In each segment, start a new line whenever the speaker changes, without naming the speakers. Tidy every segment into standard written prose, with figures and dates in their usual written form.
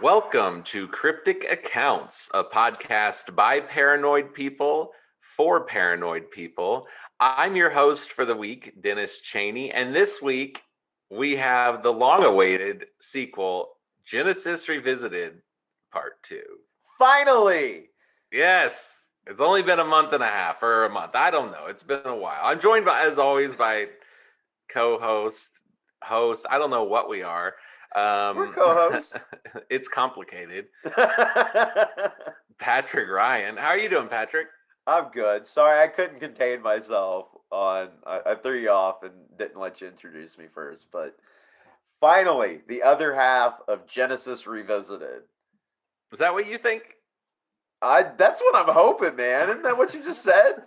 Welcome to Cryptic Accounts, a podcast by paranoid people for paranoid people. I'm your host for the week, Dennis Cheney, and this week we have the long-awaited sequel, Genesis Revisited, Part 2.
Finally!
Yes, it's only been a month and a half, or a month. I don't know. It's been a while. I'm joined, as always, by co-host, host. I don't know what we are.
We're co-hosts.
It's complicated. Patrick Ryan. How are you doing, Patrick?
I'm good. Sorry, I couldn't contain myself I threw you off and didn't let you introduce me first, but finally, the other half of Genesis Revisited.
Is that what you think?
That's what I'm hoping, man. Isn't that what you just said?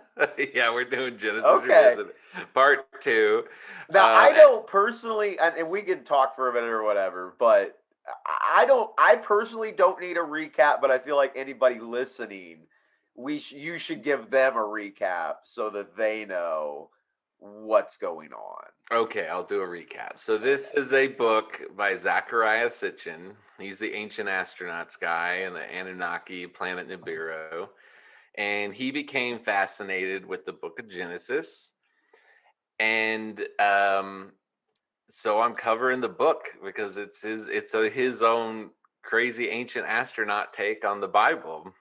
Yeah, we're doing Genesis
Okay.
Revisited, Part 2.
Now, I don't personally, and we can talk for a minute or whatever, but I personally don't need a recap, but I feel like anybody listening, you should give them a recap so that they know what's going on.
Okay, I'll do a recap. So this is a book by Zacharia Sitchen. He's the ancient astronauts guy in the Annunaki planet Nibiru. And he became fascinated with the book of Genesis. And so I'm covering the book because it's his own crazy ancient astronaut take on the Bible.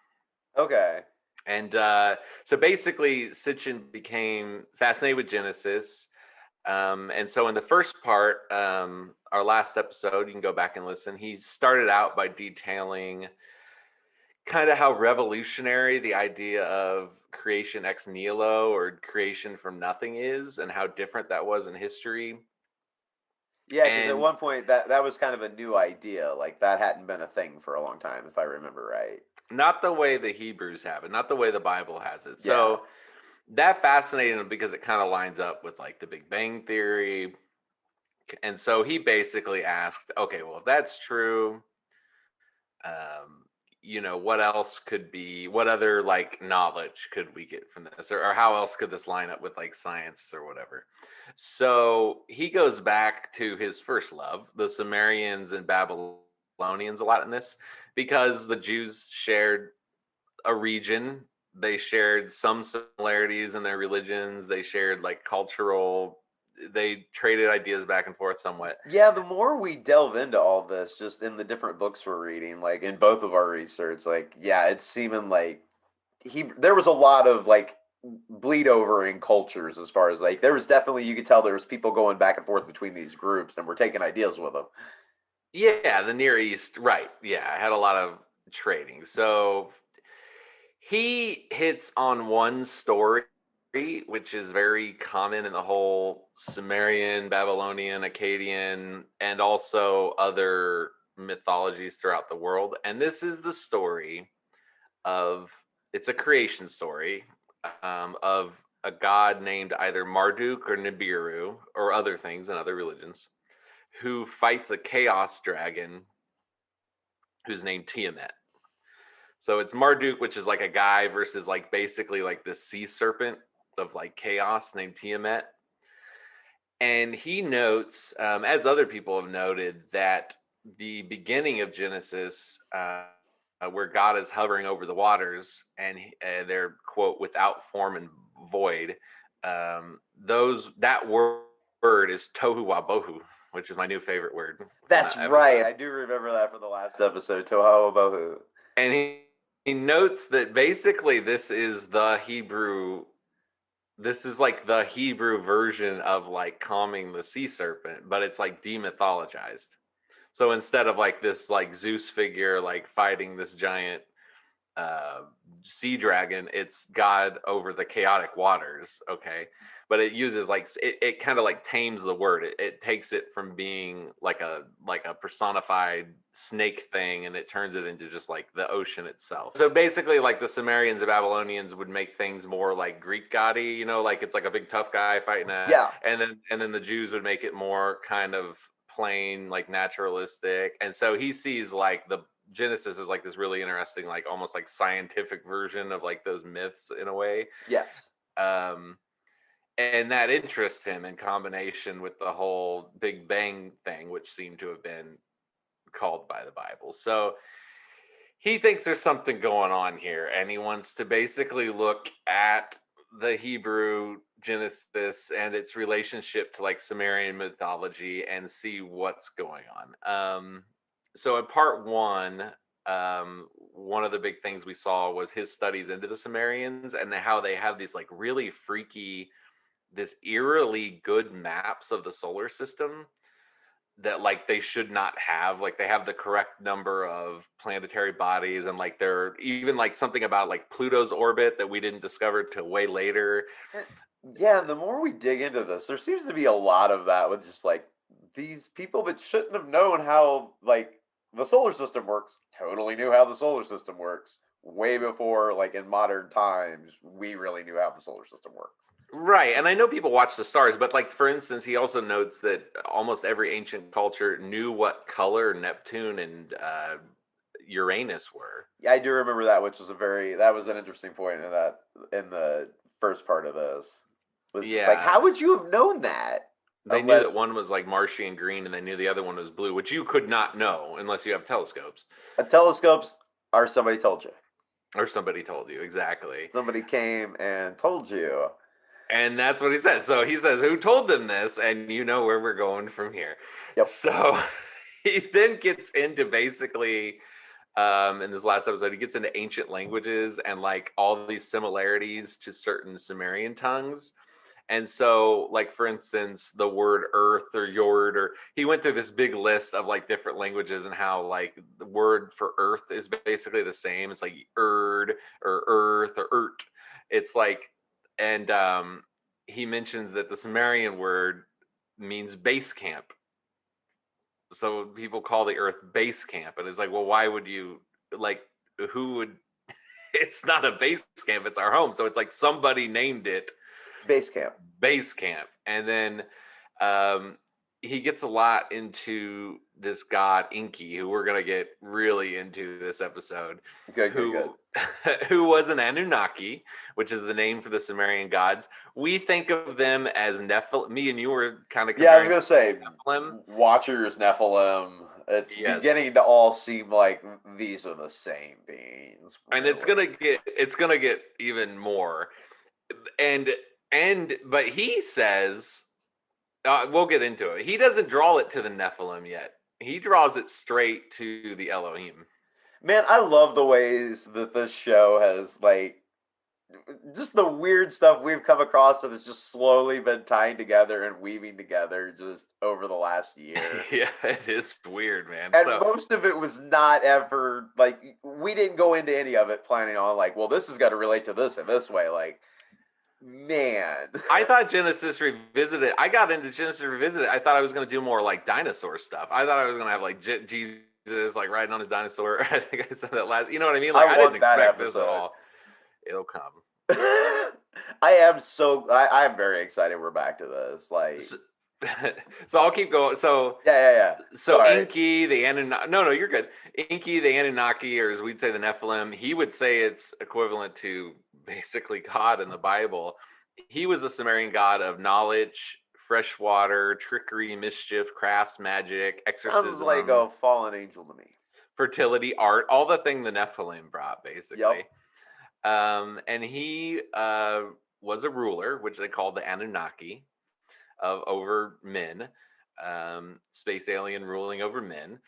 Okay.
And so basically, Sitchin became fascinated with Genesis. And so in the first part, our last episode, you can go back and listen. He started out by detailing kind of how revolutionary the idea of creation ex nihilo, or creation from nothing, is, and how different that was in history.
Yeah, because at
And
one point that was kind of a new idea. Like that hadn't been a thing for a long time, if I remember right.
not the way the Hebrews have it, not the way the Bible has it.
Yeah.
So that fascinated him because it kind of lines up with like the Big Bang Theory. And so he basically asked, okay, well, if that's true, um, what else could be, what other like knowledge could we get from this, or how else could this line up with like science or whatever? So he goes back to his first love, the Sumerians and Babylonians, a lot in this, because the Jews shared a region. They shared some similarities in their religions. They shared like cultural, they traded ideas back and forth somewhat.
Yeah, the more we delve into all this, just in the different books we're reading, like in both of our research, like yeah, it's seeming like there was a lot of like bleed over in cultures as far as like there was definitely you could tell there was people going back and forth between these groups and we're taking ideas with them.
Yeah, the Near East, right. Yeah, I had a lot of trading. So he hits on one story, which is very common in the whole Sumerian, Babylonian, Akkadian, and also other mythologies throughout the world. And this is the story of, it's a creation story, of a god named either Marduk or Nibiru, or other things in other religions, who fights a chaos dragon who's named Tiamat. So it's Marduk, which is like a guy, versus like basically like the sea serpent of like chaos named Tiamat. And he notes, as other people have noted, that the beginning of Genesis, where God is hovering over the waters, and they're, quote, without form and void, that word is tohu wabohu, which is my new favorite word from
That's
that
right.
episode.
I do remember that from the last episode, Toho Bohu.
And he notes that basically this is like the Hebrew version of like calming the sea serpent, but it's like demythologized. So instead of like this like Zeus figure like fighting this giant sea dragon, it's God over the chaotic waters. Okay, but it uses like it kind of like tames the word. It takes it from being like a personified snake thing, and it turns it into just like the ocean itself. So basically, like the Sumerians and Babylonians would make things more like Greek goddy, like it's like a big tough guy fighting
Yeah.
and then the Jews would make it more kind of plain, like naturalistic. And so he sees like the Genesis is like this really interesting, like almost like scientific version of like those myths in a way.
Yes.
And that interests him in combination with the whole Big Bang thing, which seemed to have been called by the Bible. So he thinks there's something going on here, and he wants to basically look at the Hebrew Genesis and its relationship to like Sumerian mythology and see what's going on. So in part one of the big things we saw was his studies into the Sumerians and how they have these like really freaky, this eerily good maps of the solar system that like they should not have. Like they have the correct number of planetary bodies, and like they're even like something about like Pluto's orbit that we didn't discover till way later.
Eh, Yeah, and the more we dig into this, there seems to be a lot of that with just like these people that shouldn't have known how like the solar system works, totally knew how the solar system works way before like in modern times we really knew how the solar system works.
Right. And I know people watch the stars, but like for instance, he also notes that almost every ancient culture knew what color Neptune and Uranus were.
Yeah, I do remember that, which was that was an interesting point in the first part of this. Was just like,
Yeah.
how would you have known that?
They knew that
Unless
one was like marshy and green, and they knew the other one was blue, which you could not know unless you have telescopes
a telescopes or somebody told you.
or somebody told you. Exactly.
Somebody came and told you.
And that's what he says. So he says, who told them this? And you know where we're going from here.
Yep.
So he then gets into basically, in this last episode, he gets into ancient languages and like all these similarities to certain Sumerian tongues. And so, like, for instance, the word earth or yord, or he went through this big list of like different languages and how like the word for earth is basically the same. It's like erd or earth or ert. It's like, and he mentions that the Sumerian word means base camp. So people call the earth base camp. And it's like, well, why would you like, who would, it's not a base camp, it's our home. So it's like somebody named it
Base camp.
base camp. And then um, he gets a lot into this god Inky, who we're gonna get really into this episode,
Good.
who who was an Anunnaki, which is the name for the Sumerian gods. We think of them as Nephilim. Me and you were kind of
Yeah, I was
comparing
gonna say
Nephilim.
Watchers, Nephilim. It's
Yes,
beginning to all seem like these are the same beings.
and
Really.
it's gonna get even more. And but he says we'll get into it. He doesn't draw it to the Nephilim yet. He draws it straight to the Elohim.
Man, I love the ways that this show has like just the weird stuff we've come across that has just slowly been tying together and weaving together just over the last year.
Yeah, it is weird, man.
And
So
most of it was not ever like we didn't go into any of it planning on like, well, this is got to relate to this in this way. Like, man,
I thought Genesis Revisited. I got into Genesis Revisited. I thought I was going to do more like dinosaur stuff. I thought I was going to have like Jesus like riding on his dinosaur. I think I said that last. You know what I mean? Like
I
I didn't
want that
expect this at
episode.
all. It'll come.
I am very excited we're back to this. Like,
So, so I'll keep going. So
yeah.
so
Sorry.
Inky, the Anunnaki. No, you're good. Inky, the Anunnaki, or as we'd say, the Nephilim. He would say it's equivalent to basically God in the Bible. He was the Sumerian god of knowledge, fresh water, trickery, mischief, crafts, magic,
Sounds like
exorcism,
a fallen angel to me.
fertility, art, all the thing the Nephilim brought,
Yep.
basically. And he was a ruler, which they called the Anunnaki, of over men, space alien ruling over men.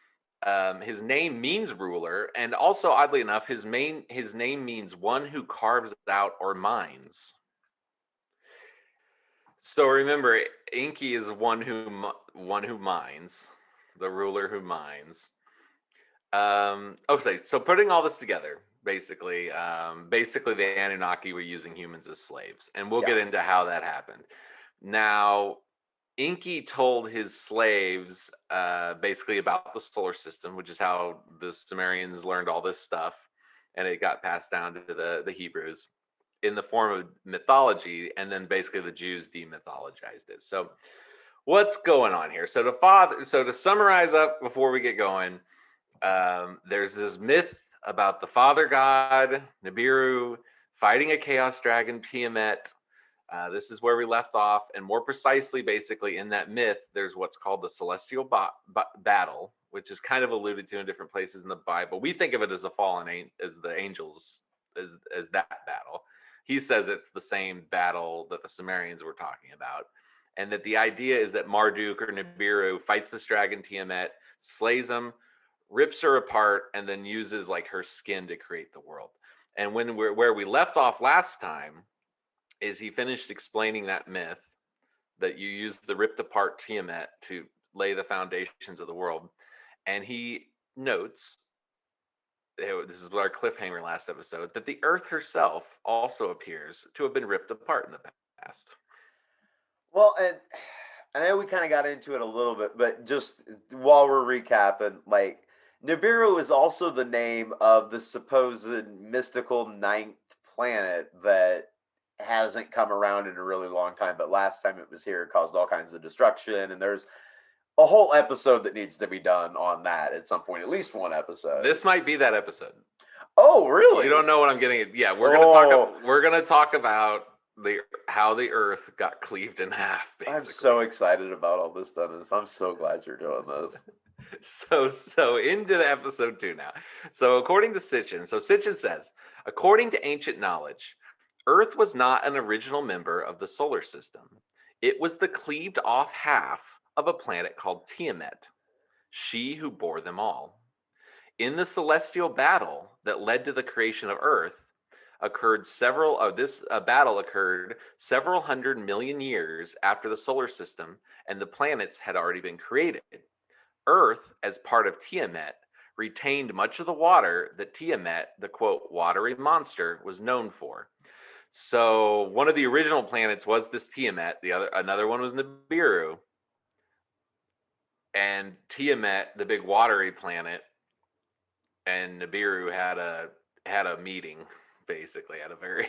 His name means ruler, and also oddly enough, his name means one who carves out or mines. So remember, Inky is one who mines, the ruler who mines. So putting all this together, basically the Anunnaki were using humans as slaves, and we'll
Yeah.
get into how that happened. Now, Inky told his slaves basically about the solar system, which is how the Sumerians learned all this stuff, and it got passed down to the Hebrews in the form of mythology, and then basically the Jews demythologized it. So, what's going on here? So to summarize up before we get going, there's this myth about the father god Nibiru fighting a chaos dragon Tiamat, This is where we left off, and more precisely, basically, in that myth, there's what's called the celestial battle, which is kind of alluded to in different places in the Bible. We think of it as a as the angels, as that battle. He says it's the same battle that the Sumerians were talking about, and that the idea is that Marduk or Nibiru fights this dragon Tiamat, slays him, rips her apart, and then uses like her skin to create the world. And where we left off last time is he finished explaining that myth that you use the ripped apart Tiamat to lay the foundations of the world. And he notes, this is our cliffhanger last episode, that the earth herself also appears to have been ripped apart in the past.
Well, and I know we kind of got into it a little bit, but just while we're recapping, like Nibiru is also the name of the supposed mystical ninth planet that hasn't come around in a really long time, but last time it was here, it caused all kinds of destruction, and there's a whole episode that needs to be done on that at some point, at least one episode.
This might be that episode.
Oh, really?
You don't know what I'm getting at. Yeah, we're gonna talk about how the Earth got cleaved in half. Basically,
I'm so excited about all this, Dennis. I'm so glad you're doing this.
So into the episode 2 now. So according to Sitchen, Sitchen says, according to ancient knowledge, Earth was not an original member of the solar system. It was the cleaved off half of a planet called Tiamat, she who bore them all. In the celestial battle that led to the creation of Earth, battle occurred several 100 million years after the solar system and the planets had already been created. Earth, as part of Tiamat, retained much of the water that Tiamat, the quote, watery monster, was known for. So one of the original planets was this Tiamat. Another one was Nibiru. And Tiamat, the big watery planet, and Nibiru had a meeting, basically, at a very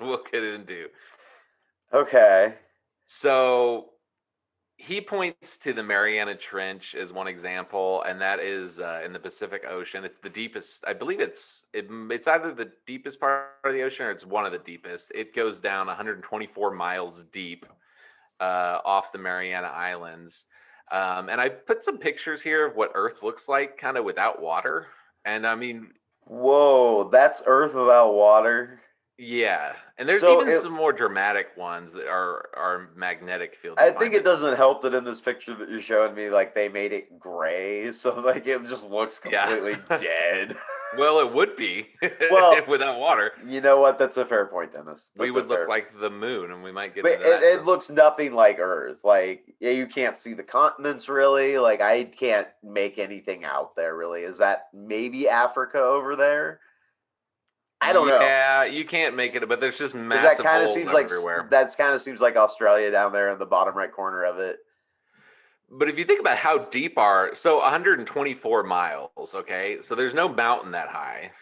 we'll get into.
Okay.
So he points to the Mariana Trench as one example, and that is in the Pacific Ocean. It's the deepest. I believe it's either the deepest part of the ocean or it's one of the deepest. It goes down 124 miles deep off the Mariana Islands. And I put some pictures here of what Earth looks like, kind of without water. And I mean,
whoa, that's Earth without water.
Yeah, and there's even some more dramatic ones that are magnetic field.
I think it doesn't help that in this picture that you're showing me, like they made it gray, so like it just looks completely dead.
Well, it would be without water.
You know what? That's a fair point, Dennis.
We would look like the moon, and we might get.
But it looks nothing like Earth. Like you can't see the continents really. Like I can't make anything out there really. Is that maybe Africa over there? I don't know.
Yeah, you can't make it, but there's just massive holes everywhere.
That kind of seems like Australia down there in the bottom right corner of it.
But if you think about how deep so 124 miles, okay? So there's no mountain that high.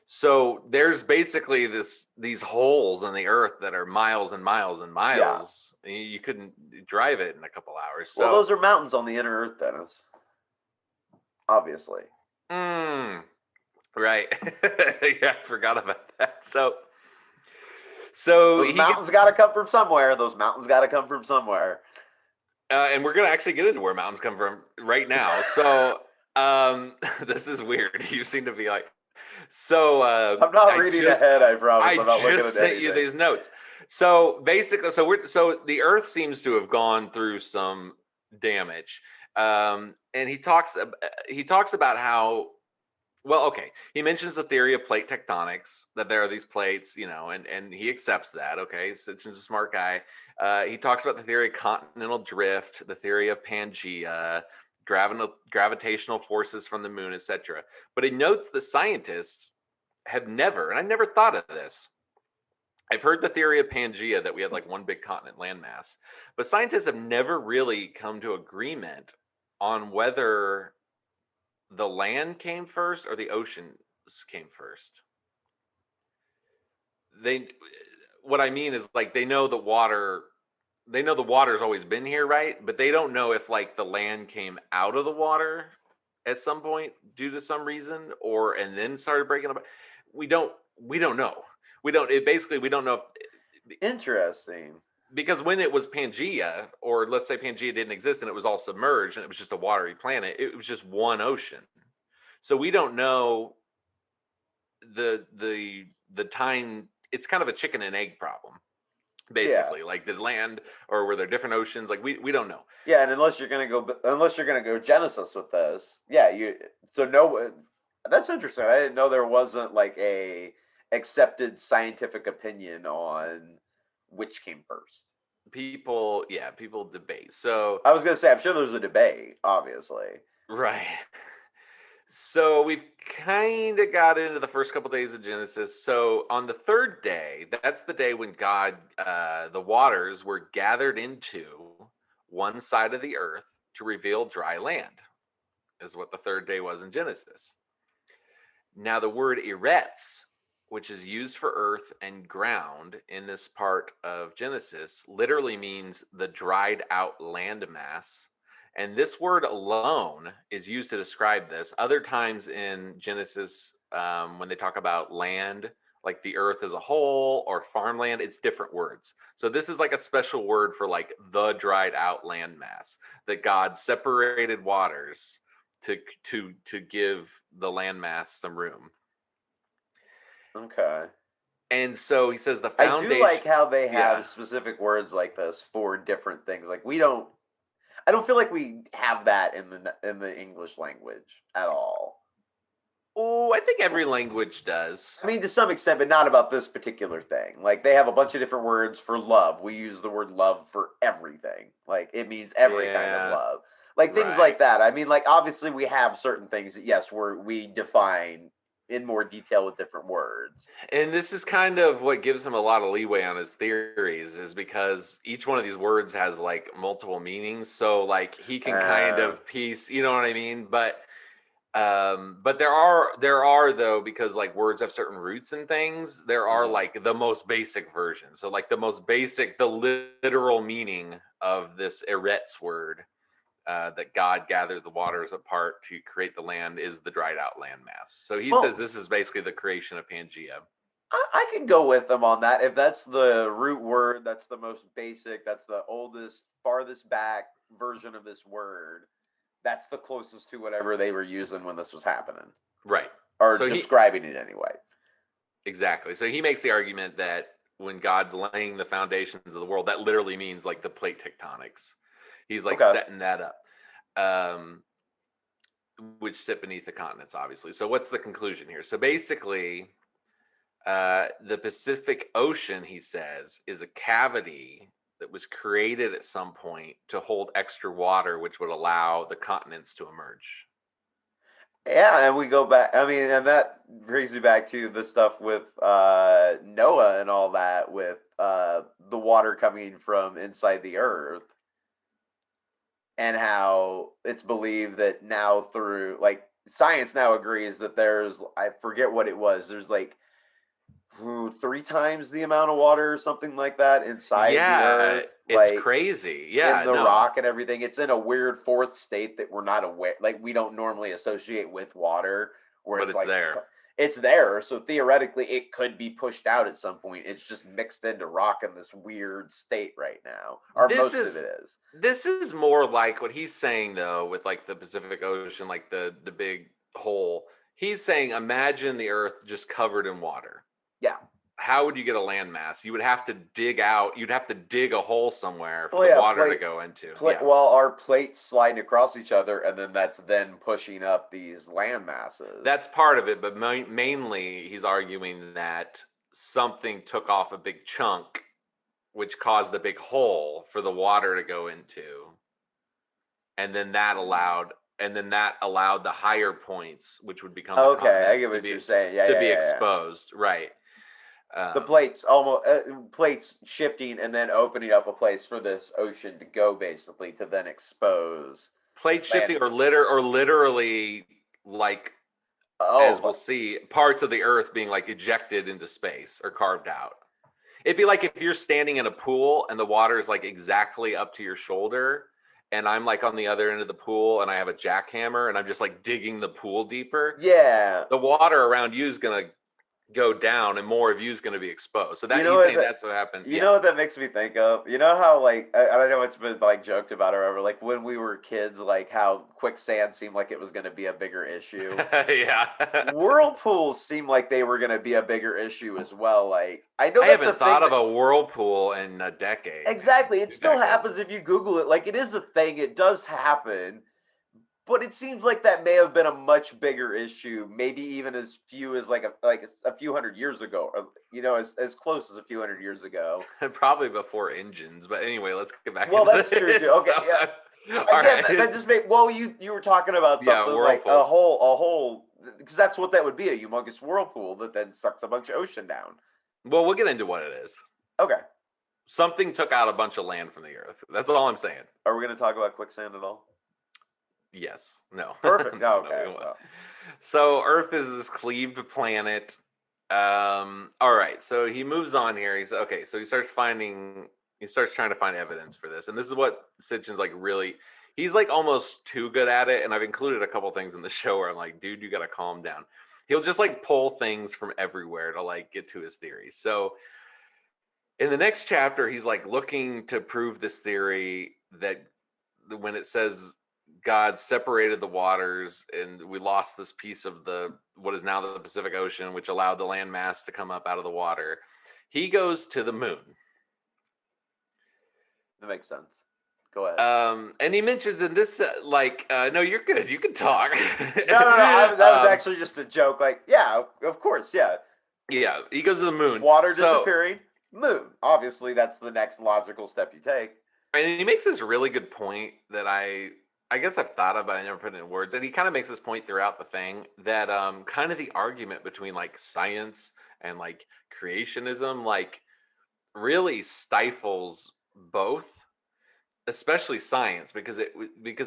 So there's basically these holes in the earth that are miles and miles and miles. Yeah. You couldn't drive it in a couple hours. So.
Well, those are mountains on the inner earth, Dennis. Obviously.
Right. Yeah, I forgot about that. So
those mountains got to come from somewhere.
And we're going to actually get into where mountains come from right now. So this is weird. You seem to be like,
I'm not reading ahead, I promise. I'm not
looking at sent you these notes. So basically, so the Earth seems to have gone through some damage. And he talks about how, well, okay, he mentions the theory of plate tectonics, that there are these plates, and he accepts that. Okay, Sitchin's a smart guy. He talks about the theory of continental drift, the theory of Pangea, gravitational forces from the moon, etc. But he notes that scientists have never, and I never thought of this. I've heard the theory of Pangea, that we had like one big continent landmass, but scientists have never really come to agreement on whether the land came first or the oceans came first. What I mean is, like, they know the water's always been here, right? But they don't know if like the land came out of the water at some point due to some reason, and then started breaking up. We don't know. We don't know
Interesting.
Because when it was Pangea, or let's say Pangea didn't exist and it was all submerged and it was just a watery planet, it was just one ocean. So we don't know the time. It's kind of a chicken and egg problem,
Yeah.
basically. Like, did land, or were there different oceans? Like, we don't know.
Yeah, and unless you're gonna go Genesis with this, yeah, you so no, that's interesting. I didn't know there wasn't like a accepted scientific opinion on which came first.
People, yeah, people debate. So,
I was gonna say, I'm sure there's a debate, obviously.
right. So we've kind of got into the first couple days of Genesis. So on the third day, that's the day when God, the waters were gathered into one side of the earth to reveal dry land, is what the third day was in Genesis. Now, the word eretz, which is used for earth and ground in this part of Genesis, literally means the dried out landmass. And this word alone is used to describe this. Other times in Genesis, when they talk about land, like the earth as a whole or farmland, it's different words. So this is like a special word for like the dried out landmass, that God separated waters to give the landmass some room.
Okay.
And so he says the
I do like
foundation.
how they
Yeah,
have specific words like this for different things. Like we don't I don't feel like we have that in the English language at all.
oh, I think every language does.
I mean, to some extent, but not about this particular thing. Like they have a bunch of different words for love. We use the word love for everything. Like it means every kind of
Yeah,
love. Like things
right.
like that. I mean, like obviously we have certain things that yes, we define in more detail with different words.
And this is kind of what gives him a lot of leeway on his theories, is because each one of these words has like multiple meanings. So like he can kind
Uh,
of piece, you know what I mean? But there are though, because like words have certain roots and things, there are
mhm.
like the most basic version. So like the most basic, the literal meaning of this eretz word, that God gathered the waters apart to create the land, is the dried out landmass. So he says
Well,
this is basically the creation of Pangea.
I can go with them on that. If that's the root word, that's the most basic, that's the oldest, farthest back version of this word. That's the closest to whatever they were using when this was happening,
Right.
or
So he
describing it anyway.
exactly. So he makes the argument that when God's laying the foundations of the world, that literally means like the plate tectonics. He's like
Okay.
setting that up. Um, which sit beneath the continents, obviously. So what's the conclusion here? So basically, the Pacific Ocean, he says, is a cavity that was created at some point to hold extra water, which would allow the continents to emerge.
Yeah, and we go back. I mean, and that brings me back to the stuff with Noah and all that, with the water coming from inside the earth, and how it's believed that now through like science now agrees that there's I forget what it was. There's like three times the amount of water or something like that inside the
Yeah,
earth,
it's
like
crazy.
in
Yeah,
the
no,
rock and everything. It's in a weird fourth state that we're not aware, like we don't normally associate with water, where
but
it's
it's
like
there.
it's there. So theoretically, it could be pushed out at some point. It's just mixed into rock in this weird state right now, or
This
most of
is
it is.
this is more like what he's saying though, with like the Pacific Ocean, like the big hole. He's saying imagine the earth just covered in water.
Yeah.
How would you get a landmass? You would have to dig out, you'd have to dig a hole somewhere for
Oh
the
yeah,
water to go into.
plate.
Yeah.
Well, our plates sliding across each other, and then that's then pushing up these land masses.
That's part of it, but mainly he's arguing that something took off a big chunk, which caused a big hole for the water to go into, and then that
Hmm.
allowed the higher points, which would become the
Okay, I
continents,
get what you're saying. Yeah,
to
yeah,
be
yeah, yeah.
exposed, right?
The
um
plates almost plates shifting and then opening up a place for this ocean to go, basically, to then expose
Plate shifting,
land.
or literally, like,
Oh,
as we'll see, parts of the earth being like ejected into space or carved out. It'd be like if you're standing in a pool and the water is like exactly up to your shoulder, and I'm like on the other end of the pool and I have a jackhammer and I'm just like digging the pool deeper.
yeah.
The water around you is gonna go down and more of you is going to be exposed. So
You
that
know
he's
what
saying
that
that's what happened.
you
Yeah.
know what that makes me think of? You know how like I know it's been like joked about or whatever, like when we were kids, like how quicksand seemed like it was going to be a bigger issue.
Yeah.
Whirlpools seem like they were going to be a bigger issue as well. Like I know
I
that's a
haven't
thing
thought of
that
a whirlpool in a decade, man.
exactly it
Two
still
decades.
happens if you Google it. Like it is a thing. It does happen. But it seems like that may have been a much bigger issue, maybe even as few as like a few hundred years ago, or as close as a few hundred years ago.
Probably before engines. But anyway, let's get back
Well,
into
that's true too.
this.
Okay,
So,
yeah.
all
Again,
right.
that just made well. You were talking about
Yeah,
something like a
whirlpools.
whole because that's what that would be, a humongous whirlpool that then sucks a bunch of ocean down.
Well, we'll get into what it is.
Okay,
Something took out a bunch of land from the earth. That's all I'm saying.
are we going to talk about quicksand at all?
Yes. No.
Perfect.
No,
No,
no, we
okay.
won't.
Well,
So Earth is this cleaved planet. All right. So he moves on here. He's okay. So he starts trying to find evidence for this. And this is what Sitchin's like really, he's like almost too good at it. And I've included a couple things in the show where I'm like, dude, you got to calm down. He'll just like pull things from everywhere to like get to his theory. So in the next chapter, he's like looking to prove this theory that when it says God separated the waters and we lost this piece of the what is now the Pacific Ocean, which allowed the land mass to come up out of the water, he goes to the moon.
that makes sense. Go ahead.
And he mentions in this, no, you're good. You can talk.
No. That was
um,
actually just a joke. Like, yeah, of course, yeah.
yeah, he goes to the moon.
Water
So,
disappearing, moon. Obviously, that's the next logical step you take.
and he makes this really good point that I guess I've thought of, but I never put it in words. And he kind of makes this point throughout the thing that kind of the argument between like science and like creationism like really stifles both, especially science, because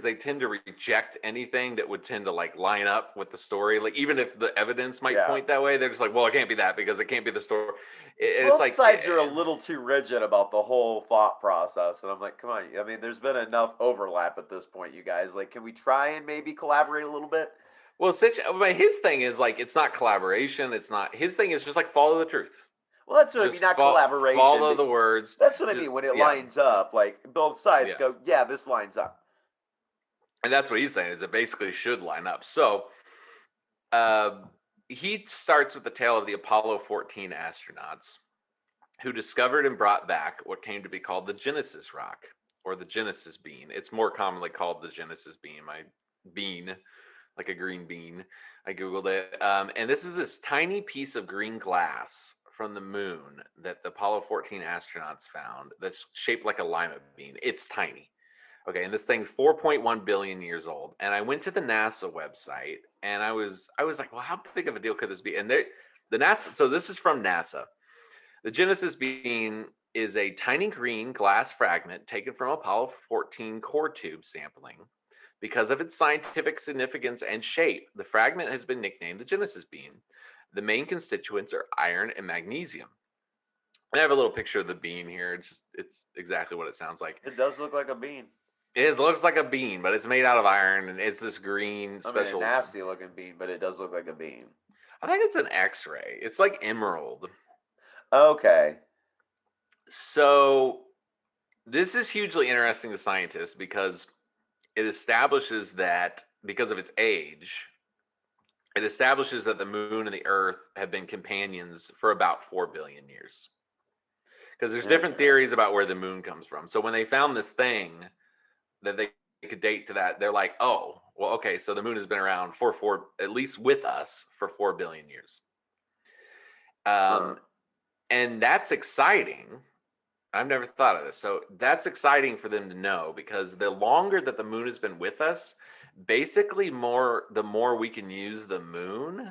they tend to reject anything that would tend to like line up with the story. Like even if the evidence might
Yeah.
point that way, they're just like, well, it can't be that because it can't be the story. It's
Both
like
sides are a little too rigid about the whole thought process, and I'm like, come on. I mean, there's been enough overlap at this point, you guys. Like, can we try and maybe collaborate a little bit?
well, but his thing is like it's not collaboration. It's not his thing is just like follow the truth.
Well, that's what I mean.
Just
Not collaboration.
follow
But
the words.
that's what I
Just
mean when it
yeah,
lines up. Like both sides
yeah.
go, yeah, this lines up.
And that's what he's saying is it basically should line up. So uh, he starts with the tale of the Apollo 14 astronauts who discovered and brought back what came to be called the Genesis rock or the Genesis bean. It's more commonly called the Genesis bean. My bean, like a green bean. I googled it, and this is this tiny piece of green glass from the moon that the Apollo 14 astronauts found that's shaped like a lima bean. It's tiny. Okay, and this thing's 4.1 billion years old. And I went to the NASA website and I was like, well, how big of a deal could this be? And the NASA, so this is from NASA. The Genesis bean is a tiny green glass fragment taken from Apollo 14 core tube sampling. Because of its scientific significance and shape, the fragment has been nicknamed the Genesis bean. The main constituents are iron and magnesium. I have a little picture of the bean here. It's exactly what it sounds like.
It does look like a bean.
It looks like a bean, but it's made out of iron and it's this green
I mean, a
special.
nasty looking bean, but it does look like a bean.
I think it's an X-ray. It's like emerald.
Okay.
So this is hugely interesting to scientists because it establishes that because of its age, it establishes that the moon and the earth have been companions for about 4 billion years. Because there's different
Interesting.
theories about where the moon comes from. So when they found this thing that they could date to that, they're like, oh, well, okay, so the moon has been around for at least with us for 4 billion years. And that's exciting. I've never thought of this. So that's exciting for them to know because the longer that the moon has been with us, basically the more we can use the moon.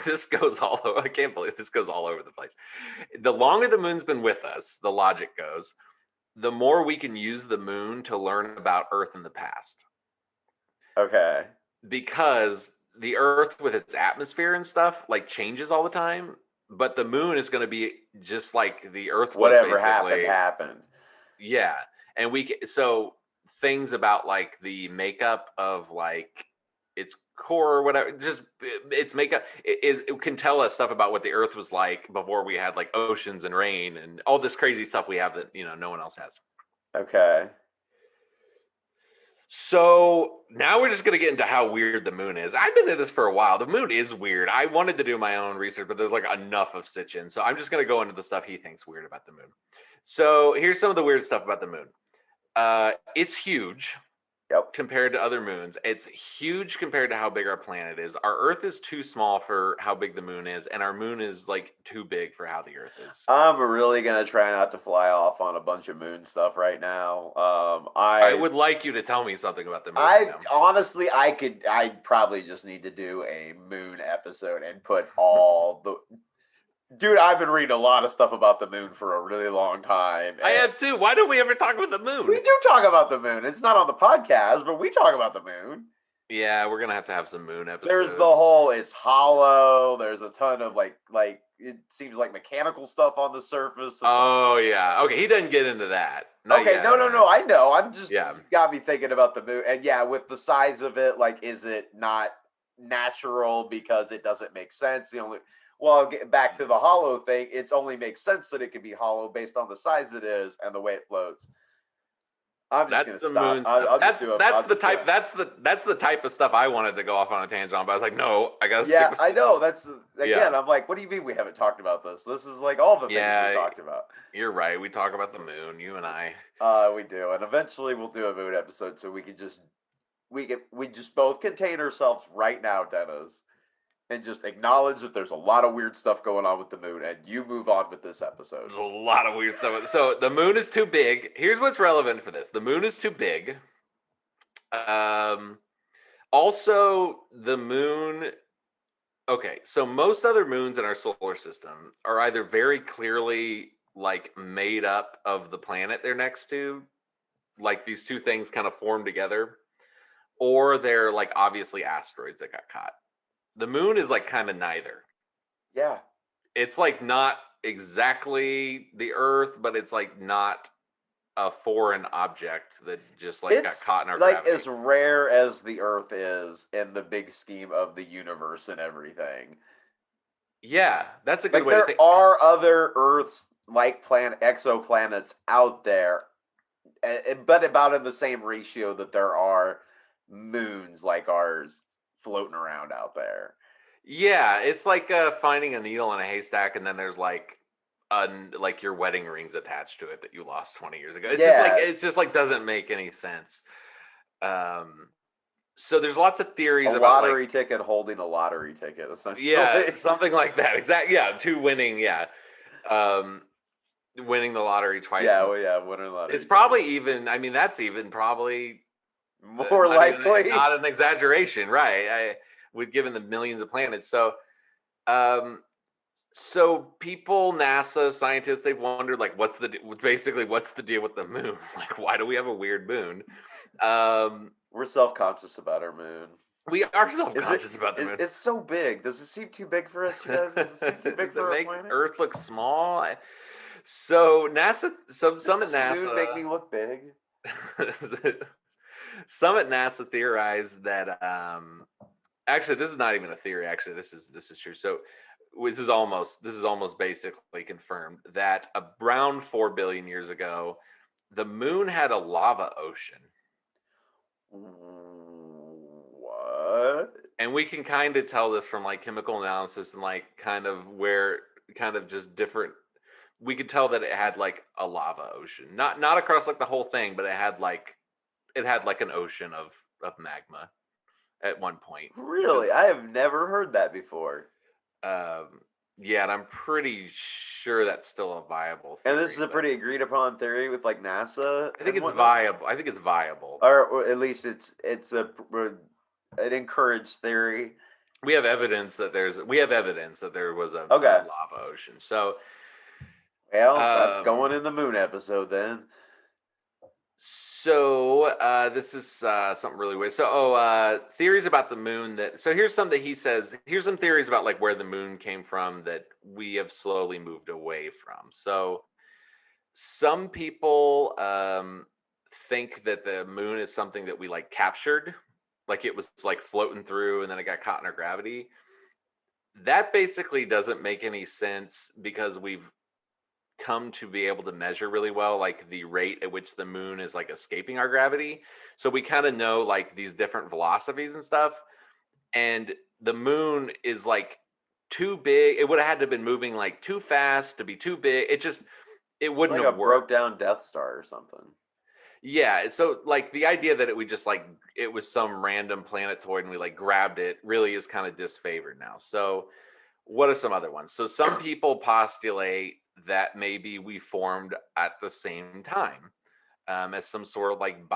This goes all over. I can't believe this goes all over the place. The longer the moon's been with us, the logic goes, the more we can use the moon to learn about Earth in the past.
Okay.
Because the Earth with its atmosphere and stuff like changes all the time, but the moon is going to be just like the Earth was
Whatever
basically.
happened.
Yeah. And so things about like the makeup of like its core or whatever. Just it's makeup. It can tell us stuff about what the Earth was like before we had like oceans and rain and all this crazy stuff we have that no one else has.
Okay.
So now we're just gonna get into how weird the moon is. I've been in this for a while. The moon is weird. I wanted to do my own research, but there's like enough of Sitchin. So I'm just gonna go into the stuff he thinks weird about the moon. So here's some of the weird stuff about the moon. It's huge
Yep.
compared to other moons. It's huge compared to how big our planet is. Our Earth is too small for how big the moon is, and our moon is like too big for how the Earth is.
I'm really gonna try not to fly off on a bunch of moon stuff right now.
I would like you to tell me something about the moon.
I honestly, I'd probably just need to do a moon episode and put all the. Dude, I've been reading a lot of stuff about the moon for a really long time.
I have too. Why don't we ever talk about the moon?
We do talk about the moon. It's not on the podcast, but we talk about the moon.
Yeah, we're gonna have to have some moon episodes.
There's the whole it's hollow. There's a ton of like it seems like mechanical stuff on the surface.
Oh yeah. Okay, he doesn't get into that.
Okay, no. I know. I'm just
Yeah.
got me thinking about the moon, and yeah, with the size of it, like, is it not natural because it doesn't make sense? Getting back to the hollow thing, it only makes sense that it can be hollow based on the size it is and the way it floats. I'm just
That's
gonna
the
stop.
moon
I'll
stuff. That's the type of stuff I wanted to go off on a tangent on, but I was like, no, I gotta stick with
I know. That's again.
Yeah.
I'm like, what do you mean we haven't talked about this? This is like all the things we talked about.
You're right. We talk about the moon, you and I.
We do, and eventually we'll do a moon episode so we just both contain ourselves right now, Dennis, and just acknowledge that there's a lot of weird stuff going on with the moon, and you move on with this episode.
There's a lot of weird stuff. So the moon is too big. Here's what's relevant for this. The moon is too big. Also, the moon. Okay, so most other moons in our solar system are either very clearly like made up of the planet they're next to, like these two things kind of form together, or they're like obviously asteroids that got caught. The moon is like kind of neither.
Yeah.
It's like not exactly the Earth, but it's like not a foreign object that just like got caught in our
like
gravity.
as rare as the Earth is in the big scheme of the universe and everything.
Yeah, that's a good way to think.
There are other Earth-like exoplanets out there, but about in the same ratio that there are moons like ours floating around out there.
Yeah, it's like finding a needle in a haystack, and then there's like your wedding rings attached to it that you lost 20 years ago. It's just like doesn't make any sense. So there's lots of theories
about lottery ticket holding a lottery ticket, essentially.
Yeah, something like that. Exactly. Yeah, winning. Yeah, winning the lottery twice.
Yeah, winning the lottery.
It's probably even. I mean, that's even probably
more likely.
Not an exaggeration, right? We've given them millions of planets. So, so people, NASA scientists, they've wondered like, what's the deal with the moon? Like, why do we have a weird moon?
We're self-conscious about our moon.
We are self-conscious about the moon.
It's so big. Does it seem too big for us, you guys? Does it seem too big for our planet?
Earth look small? So NASA, some at NASA
moon make me look big.
Some at NASA theorized that actually this is not even a theory. Actually, this is true. So this is almost basically confirmed that around 4 billion years ago, the moon had a lava ocean.
What?
And we can kind of tell this from like chemical analysis and like kind of just different. We could tell that it had like a lava ocean, not across like the whole thing, but it had like an ocean of magma at one point.
Really? I have never heard that before.
Yeah, and I'm pretty sure that's still a viable theory.
And this is a pretty agreed upon theory with like NASA.
I think it's viable.
Or at least it encouraged theory.
We have evidence that there was a lava ocean. So,
well, that's going in the moon episode then.
So this is something really weird. So theories about the moon so here's some that he says, here's some theories about like where the moon came from that we have slowly moved away from. So some people think that the moon is something that we like captured. like it was like floating through and then it got caught in our gravity. That basically doesn't make any sense because we've come to be able to measure really well like the rate at which the moon is like escaping our gravity. So we kind of know like these different velocities and stuff. And the moon is like too big. It would have had to have been moving like too fast to be too big. It
It's
wouldn't
like a
have
broke
worked.
down Death Star or something.
Yeah, so like the idea that it would just like it was some random planetoid and we like grabbed it really is kind of disfavored now. So what are some other ones? So some people postulate that maybe we formed at the same time, as some sort of like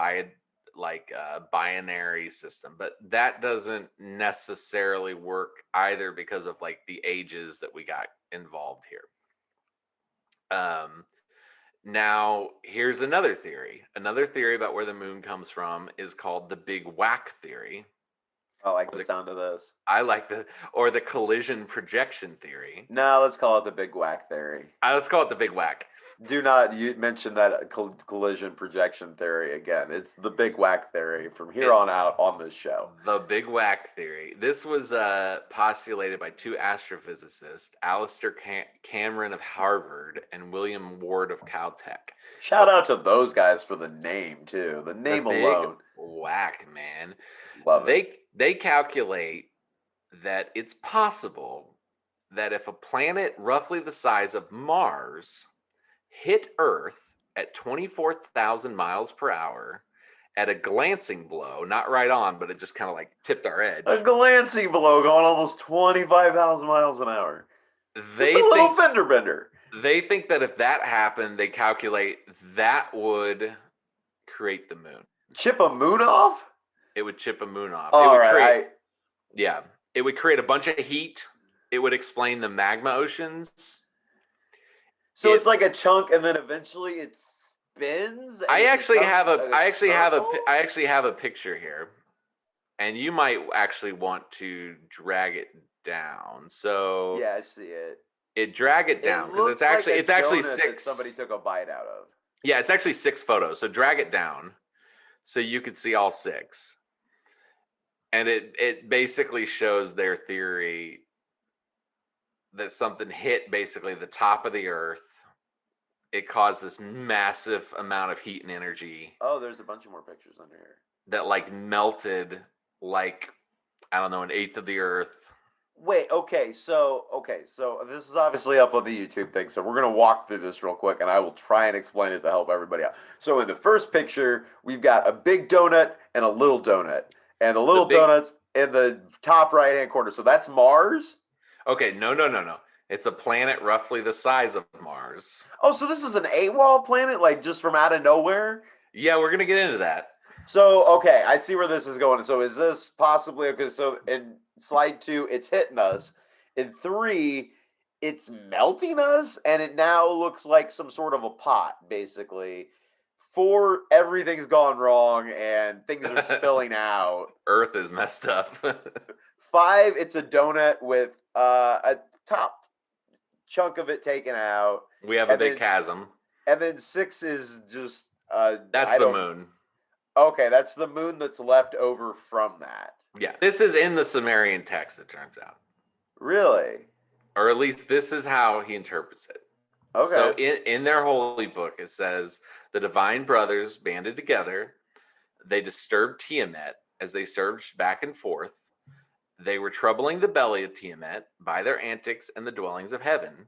binary system, but that doesn't necessarily work either because of like the ages that we got involved here. Um, Now, here's another theory. Another theory about where the moon comes from is called the Big Whack theory.
I like
Or
the
the
sound of this.
I like the or the collision projection theory.
No, let's call it the Big Whack theory.
Let's call it the Big Whack.
Do not you mention that collision projection theory again. It's the Big Whack theory from here on
It's
out on this show.
the Big Whack theory. This was postulated by two astrophysicists, Alistair Cameron of Harvard and William Ward of Caltech.
Shout out to those guys for the name too. The
The
name
Big
alone.
Whack, man.
Love it.
They calculate that it's possible that if a planet roughly the size of Mars hit Earth at 24,000 miles per hour at a glancing blow, not right on, but it just kind of like tipped our edge.
A glancing blow going almost 25,000 miles an hour. Just a
They
little
think
fender bender.
they think that if that happened, they calculate that would create the moon.
Chip a moon off?
It would chip a moon off.
All
it would
right.
yeah, it would create a bunch of heat. It would explain the magma oceans.
So it's like a chunk, and then eventually it spins. And
I actually have
a
a picture here, and you might actually want to drag it down. So
yeah, I see it.
Drag it down because it's actually
donut
6.
that somebody took a bite out of.
Yeah, it's actually 6 photos. So drag it down so you could see all 6. And it basically shows their theory that something hit basically the top of the earth. It caused this massive amount of heat and energy.
Oh, there's a bunch of more pictures under here.
That like melted like, I don't know, an eighth of the earth.
Wait, okay, so this is obviously up on the YouTube thing, so we're gonna walk through this real quick, and I will try and explain it to help everybody out. So in the first picture, we've got a big donut and a little donut, and the little donut's in the top right hand corner. So that's Mars.
Okay, no. It's a planet roughly the size of Mars.
Oh, so this is an AWOL planet, like just from out of nowhere?
Yeah, we're gonna get into that.
So okay, I see where this is going. So is this possibly okay? So in slide 2, it's hitting us. In 3, it's melting us, and it now looks like some sort of a pot, basically. 4, everything's gone wrong and things are spilling out.
Earth is messed up.
5, it's a donut with a top chunk of it taken out.
We have a big chasm.
And then 6 is just
that's the moon.
Okay, that's the moon that's left over from that.
Yeah, this is in the Sumerian text, it turns out.
Really?
Or at least this is how he interprets it.
Okay.
So in their holy book, it says, the divine brothers banded together. They disturbed Tiamat as they surged back and forth. They were troubling the belly of Tiamat by their antics and the dwellings of heaven.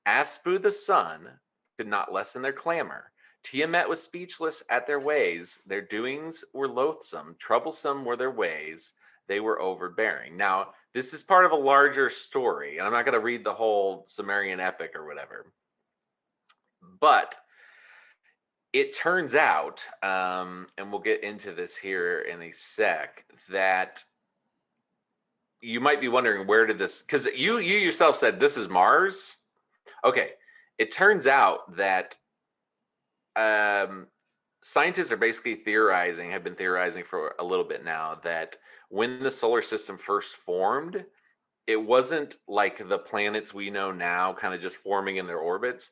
Aspu the sun could not lessen their clamor. Tiamat was speechless at their ways. Their doings were loathsome. Troublesome were their ways. They were overbearing. Now, this is part of a larger story, and I'm not going to read the whole Sumerian epic or whatever. But it turns out, and we'll get into this here in a sec, that you might be wondering, where did this, because you yourself said this is Mars. Okay, it turns out that scientists are basically have been theorizing for a little bit now, that when the solar system first formed, it wasn't like the planets we know now kind of just forming in their orbits.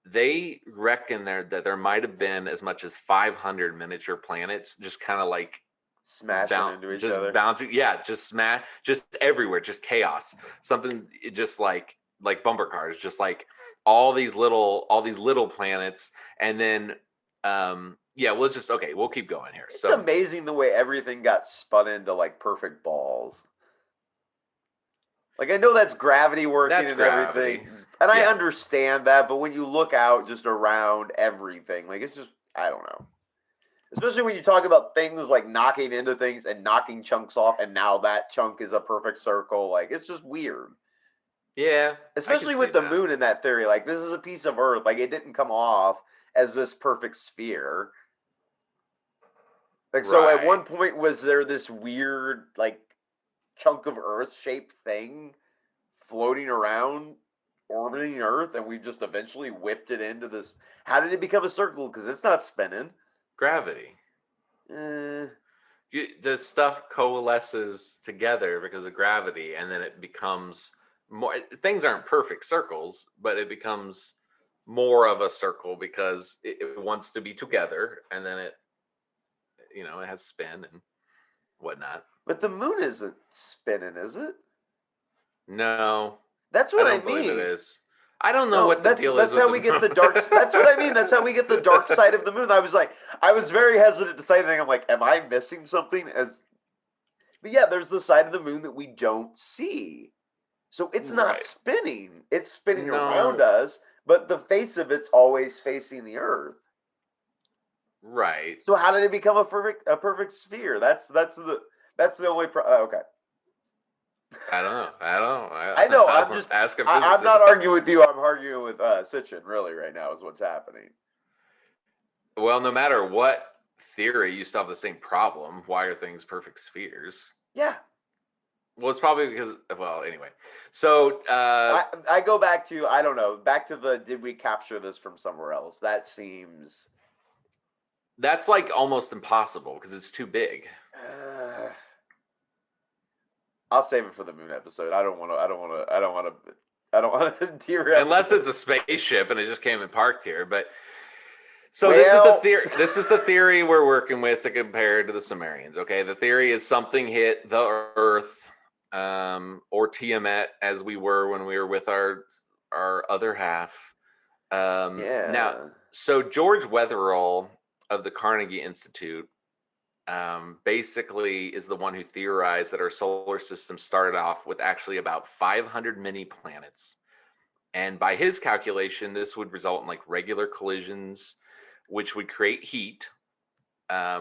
They reckon that there might have been as much as 500 miniature planets just kind of like
smashing into each
just
other.
bouncing, yeah, just smash, just everywhere, just chaos. Something just like bumper cars, just like all these little planets, and then yeah, we'll keep going here.
It's
So
amazing the way everything got spun into like perfect balls. Like I know that's gravity working
that's
and everything,
gravity.
and I
Yeah,
understand that, but when you look out just around everything, like it's just I don't know. Especially when you talk about things like knocking into things and knocking chunks off, and now that chunk is a perfect circle. Like it's just weird.
yeah, I can
Especially
see
with the
that.
moon in that theory. Like this is a piece of Earth. Like it didn't come off as this perfect sphere. Like so, at
Right.
one point, was there this weird like chunk of Earth shaped thing floating around, orbiting Earth, and we just eventually whipped it into this? How did it become a circle? Because it's not spinning.
Gravity.
Eh,
The stuff coalesces together because of gravity, and then it becomes more. Things aren't perfect circles, but it becomes more of a circle because it wants to be together, and then it has spin and whatnot.
but the moon isn't spinning, is it?
No,
That's
I
what I
don't believe it
mean.
is. I don't know
No,
what the deal is
that's
with
how
the
we get the dark. That's what I mean. That's how we get the dark side of the moon. I was like, I was very hesitant to say anything. I'm like, am I missing something? But yeah, there's the side of the moon that we don't see. So it's not
right.
spinning. It's spinning around
No,
us, but the face of it's always facing the Earth.
right.
So how did it become a perfect sphere? That's the only okay.
I don't know. I don't know.
I know.
I
I'm
don't
just
ask a
I'm not
physicist.
arguing with you. I'm arguing with Sitchin really right now is what's happening.
Well, no matter what theory, you still have the same problem. Why are things perfect spheres?
Yeah.
Well, it's probably because, well, anyway. So,
I go back to I don't know back to the did we capture this from somewhere else? That seems.
that's like almost impossible because it's too big.
Uh, I'll save it for the moon episode. I don't want to. I don't want to. I don't want to. I don't want to derail
Unless
this.
it's a spaceship and it just came and parked here. But so this is the
Well,
theory. This is the theory we're working with to compare to the Sumerians. Okay, the theory is something hit the Earth, or Tiamat, as we were when we were with our other half. Now,
yeah.
so George Wetherell of the Carnegie Institute basically is the one who theorized that our solar system started off with actually about 500 mini planets. And by his calculation, this would result in like regular collisions, which would create heat,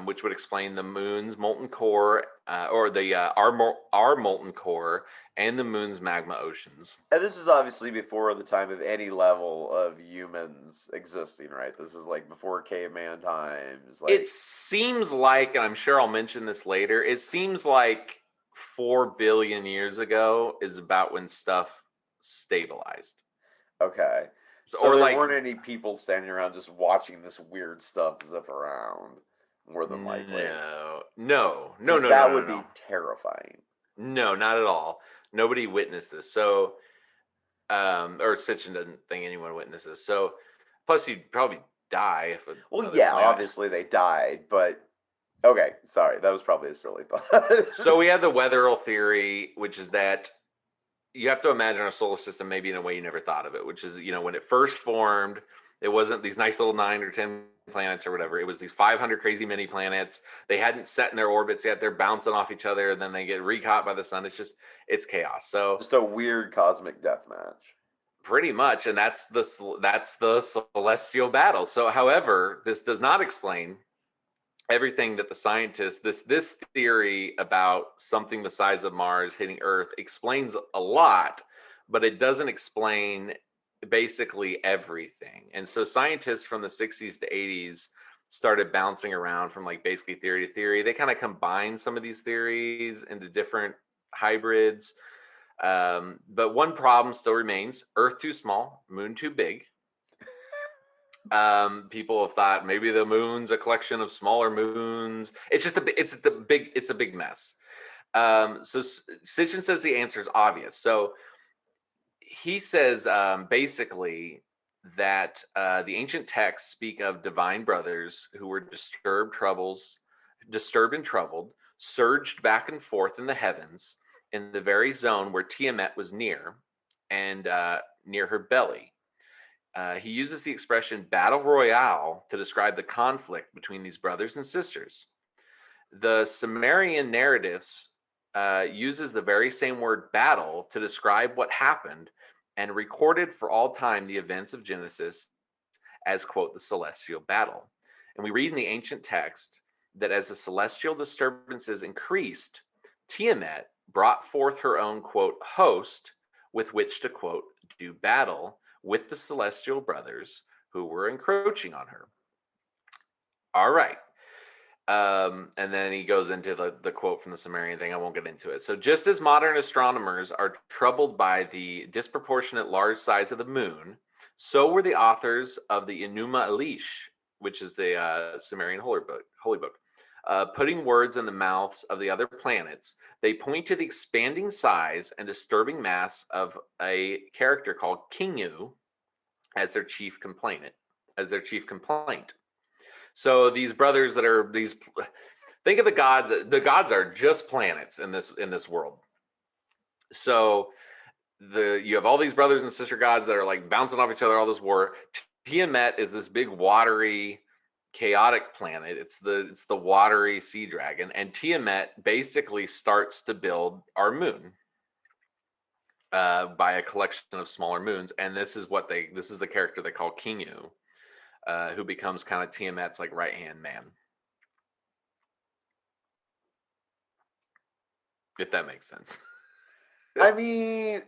which would explain the moon's molten core, or the our molten core, and the moon's magma oceans.
And this is obviously before the time of any level of humans existing, right? This is like before caveman times.
It
Like,
seems like, and I'm sure I'll mention this later, it seems like 4 billion years ago is about when stuff stabilized.
okay. So
Or
there
like,
weren't any people standing around just watching this weird stuff zip around, more than likely.
no, no, no,
Because
no, no,
that
no,
would
no.
be terrifying.
No, not at all. Nobody witnessed this. So, or Sitchin doesn't think anyone witnessed this. So, plus you'd probably die if
Well,
another
yeah,
planet.
obviously they died, but okay, sorry, that was probably a silly thought.
So we had the Weatherall theory, which is that you have to imagine our solar system maybe in a way you never thought of it, which is, when it first formed, it wasn't these nice little 9 or 10 planets or whatever. It was these 500 crazy mini planets. They hadn't set in their orbits yet. They're bouncing off each other, and then they get recaught by the sun. It's chaos. So
Just a weird cosmic death match.
pretty much, and that's the celestial battle. So, however, this does not explain everything that the scientists this theory about something the size of Mars hitting Earth explains a lot, but it doesn't explain basically everything. And so scientists from the 60s to 80s started bouncing around from like basically theory to theory. They kind of combined some of these theories into different hybrids. But one problem still remains: Earth too small, moon too big. People have thought maybe the moon's a collection of smaller moons. It's a big mess. So Sitchin says the answer is obvious. So he says basically that the ancient texts speak of divine brothers who were disturbed and troubled, surged back and forth in the heavens in the very zone where Tiamat was near, and near her belly. He uses the expression battle royale to describe the conflict between these brothers and sisters. The Sumerian narratives uses the very same word battle to describe what happened and recorded for all time the events of Genesis as, quote, the celestial battle. And we read in the ancient text that as the celestial disturbances increased, Tiamat brought forth her own, quote, host with which to, quote, do battle with the celestial brothers who were encroaching on her. All right. And then he goes into the quote from the Sumerian thing. I won't get into it. So just as modern astronomers are troubled by the disproportionate large size of the moon, so were the authors of the Enuma Elish, which is the Sumerian holy book. Putting words in the mouths of the other planets, they point to the expanding size and disturbing mass of a character called Kingu as their chief complaint. So these brothers that are these, think of the gods. The gods are just planets in this world. So you have all these brothers and sister gods that are like bouncing off each other, all this war. Tiamat is this big watery, chaotic planet. It's the watery sea dragon, and Tiamat basically starts to build our moon by a collection of smaller moons. And this is the character they call Kingu, who becomes kind of Tiamat's like right-hand man. If that makes sense.
I mean,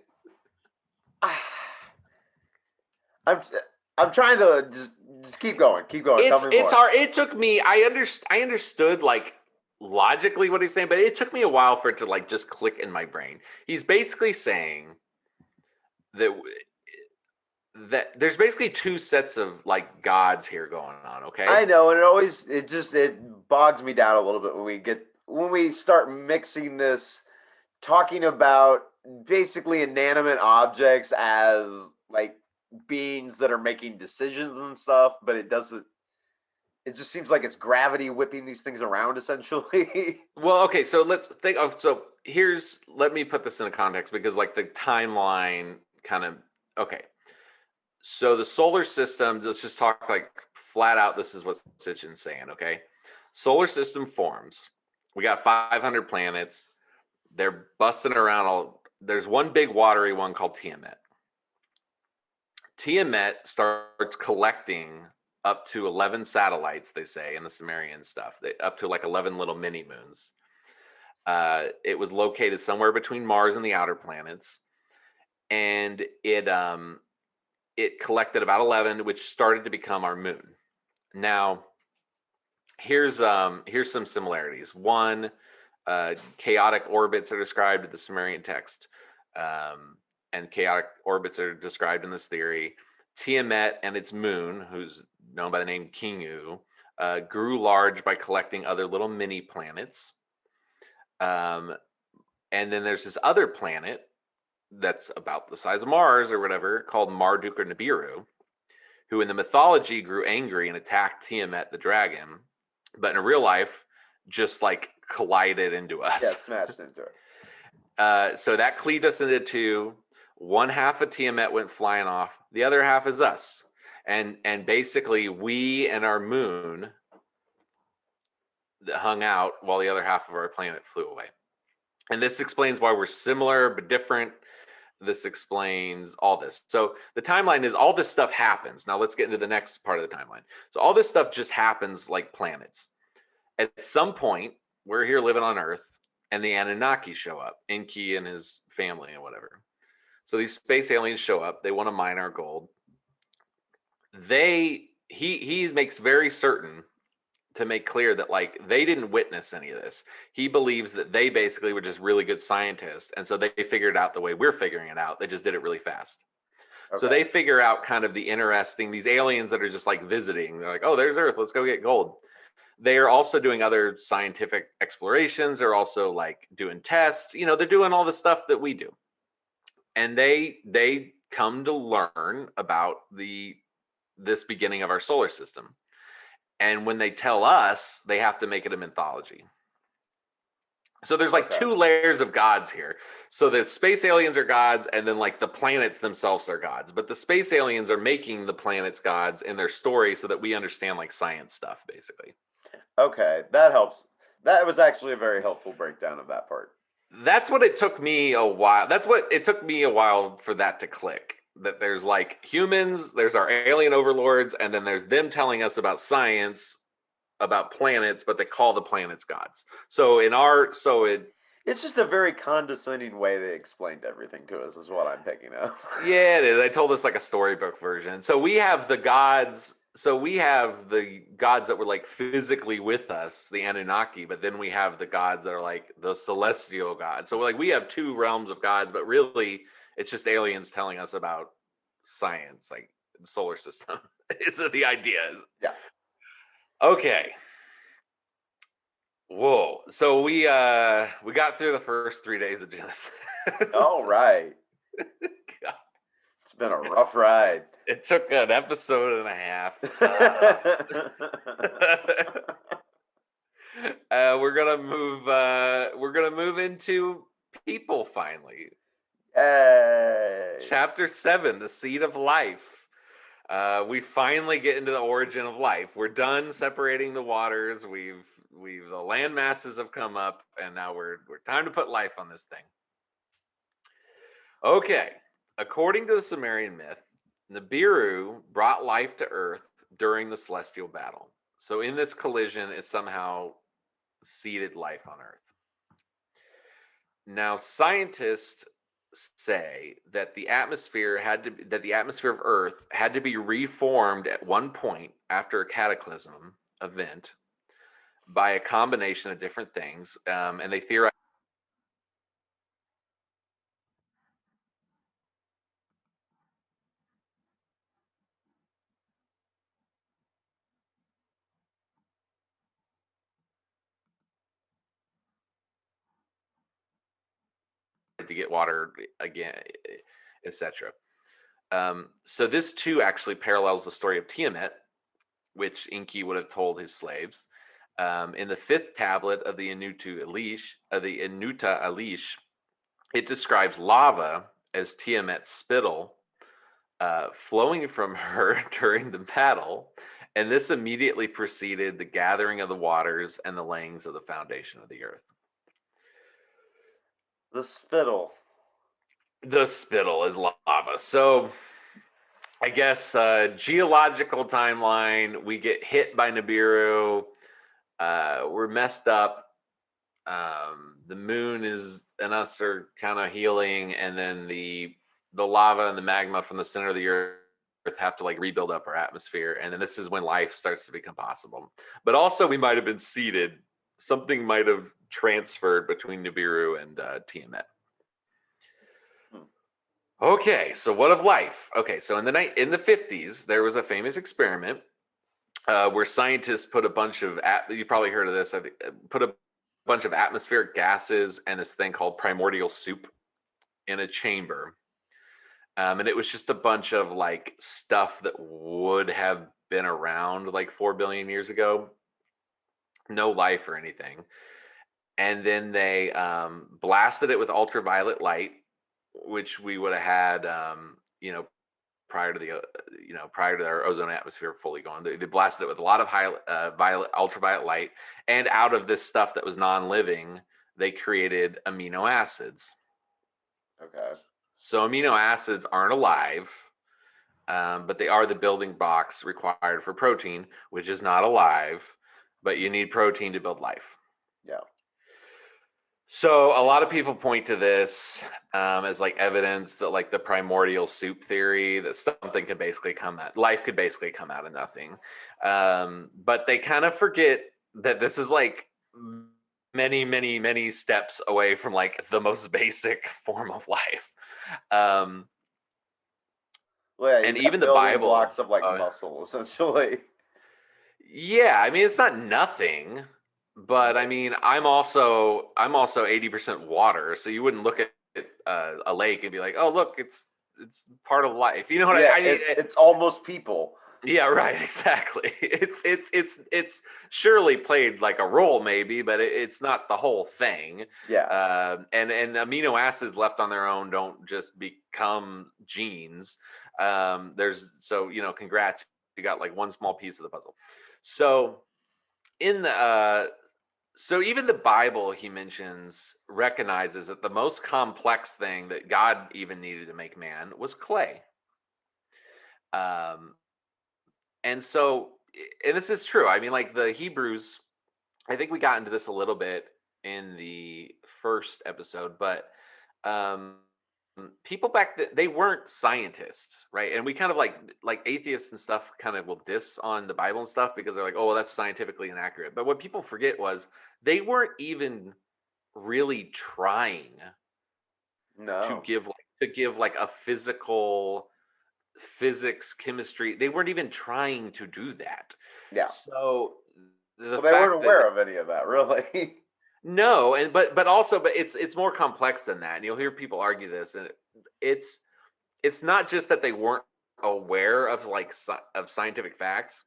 I'm trying to just keep going. Tell me more.
It's hard. It took me. I understood like logically what he's saying, but it took me a while for it to like just click in my brain. He's basically saying that there's basically two sets of like gods here going on. Okay.
I know, and it bogs me down a little bit when we start mixing this, talking about basically inanimate objects as like beings that are making decisions and stuff, but it doesn't. It just seems like it's gravity whipping these things around, essentially.
Well, okay, so let's think of let me put this in a context because like the timeline kind of okay. So the solar system, let's just talk like flat out. This is what Sitchin's saying, okay? Solar system forms. We got 500 planets. They're busting around there's one big watery one called Tiamat. Tiamat starts collecting up to 11 satellites, they say, in the Sumerian stuff, up to like 11 little mini moons. It was located somewhere between Mars and the outer planets. And it collected about 11, which started to become our moon. Now, here's some similarities. One, chaotic orbits are described in the Sumerian text, and chaotic orbits are described in this theory. Tiamat and its moon, who's known by the name Kingu, grew large by collecting other little mini planets. And then there's this other planet that's about the size of Mars or whatever, called Marduk or Nibiru, who in the mythology grew angry and attacked Tiamat the dragon, but in real life just like collided into us.
Yeah, smashed into it.
So that cleaved us into two. One half of Tiamat went flying off. The other half is us. And basically we and our moon hung out while the other half of our planet flew away. And this explains why we're similar but different. This explains all this. So the timeline is all this stuff happens. Now let's get into the next part of the timeline. So all this stuff just happens like planets. At some point, we're here living on Earth, and the Annunaki show up, Enki and his family and whatever. So these space aliens show up. They want to mine our gold. He makes very certain to make clear that like they didn't witness any of this. He believes that they basically were just really good scientists, and so they figured out the way we're figuring it out. They just did it really fast. Okay. So they figure out kind of these aliens that are just like visiting. They're like, oh, there's Earth. Let's go get gold. They are also doing other scientific explorations. They're also like doing tests. They're doing all the stuff that we do. And they come to learn about this beginning of our solar system. And when they tell us, they have to make it a mythology. So there's like
Okay.
two layers of gods here. So the space aliens are gods, and then like the planets themselves are gods. But the space aliens are making the planets gods in their story so that we understand like science stuff, basically.
Okay, that helps. That was actually a very helpful breakdown of that part.
That's what it took me a while. That's what it took me a while for that to click. That there's like humans, there's our alien overlords, and then there's them telling us about science, about planets, but they call the planets gods. So in our, so it,
It's just a very condescending way they explained everything to us, is what I'm picking up.
yeah, it is. They told us like a storybook version. So we have the gods. So we have the gods that were like physically with us, the Anunnaki, but then we have the gods that are like the celestial gods. So like we have two realms of gods, but really it's just aliens telling us about science, like the solar system. Is the idea?
Yeah.
Okay. Whoa. So we got through the first 3 days of Genesis.
All right. It's been a rough ride.
It took an episode and a half. We're gonna move. We're gonna move into people finally.
Hey.
Chapter 7, the seed of life. We finally get into the origin of life. We're done separating the waters. The land masses have come up, and now we're time to put life on this thing. Okay. According to the Sumerian myth, Nibiru brought life to Earth during the celestial battle. So in this collision, it somehow seeded life on Earth. Now, scientists say that the atmosphere of Earth had to be reformed at one point after a cataclysm event by a combination of different things, and they theorize to get water again, etc. So this too actually parallels the story of Tiamat, which Enki would have told his slaves. In the fifth tablet of the Enuta Elish, it describes lava as Tiamat's spittle flowing from her during the battle, and this immediately preceded the gathering of the waters and the layings of the foundation of the earth.
The spittle.
The spittle is lava. So I guess geological timeline, we get hit by Nibiru. We're messed up. The moon and us are kind of healing, and then the lava and the magma from the center of the earth have to like rebuild up our atmosphere, and then this is when life starts to become possible. But also, we might have been seeded. Something might have transferred between Nibiru and Tiamat.
Hmm.
Okay, so what of life? Okay, so in the 50s, there was a famous experiment where scientists put a bunch of you probably heard of this. I think, put a bunch of atmospheric gases and this thing called primordial soup in a chamber, and it was just a bunch of like stuff that would have been around like 4 billion years ago, no life or anything. And then they blasted it with ultraviolet light, which we would have had, prior to prior to our ozone atmosphere fully gone. They blasted it with a lot of ultraviolet light, and out of this stuff that was non-living, they created amino acids.
Okay.
So amino acids aren't alive, but they are the building blocks required for protein, which is not alive, but you need protein to build life.
Yeah.
So a lot of people point to this as like evidence that like the primordial soup theory, that something could basically life could basically come out of nothing. But they kind of forget that this is like many, many, many steps away from like the most basic form of life. Um,
Well, yeah,
and
you got
even the
building
Bible,
blocks of like muscle, essentially.
yeah, I mean it's not nothing, but I mean I'm also 80% water, so you wouldn't look at a lake and be like, oh look, it's part of life. You know what
Yeah,
I mean?
it's almost people.
Yeah, right, exactly. It's surely played like a role maybe, but it's not the whole thing.
Yeah.
And amino acids left on their own don't just become genes. There's so congrats, you got like one small piece of the puzzle. So in the so even the Bible, he mentions, recognizes that the most complex thing that God even needed to make man was clay. Um, and so, and this is true. I mean, like the Hebrews, I think we got into this a little bit in the first episode, but um, people back then, they weren't scientists, right? And we kind of like atheists and stuff kind of will diss on the Bible and stuff because they're like, oh, well, that's scientifically inaccurate. But what people forget was they weren't even really trying
No.
to give like a physical physics chemistry. They weren't even trying to do that.
Yeah.
So the
Well, they weren't
fact that
aware of any of that, really.
no, and but also but it's more complex than that, and you'll hear people argue this, and it's it's not just that they weren't aware of of scientific facts.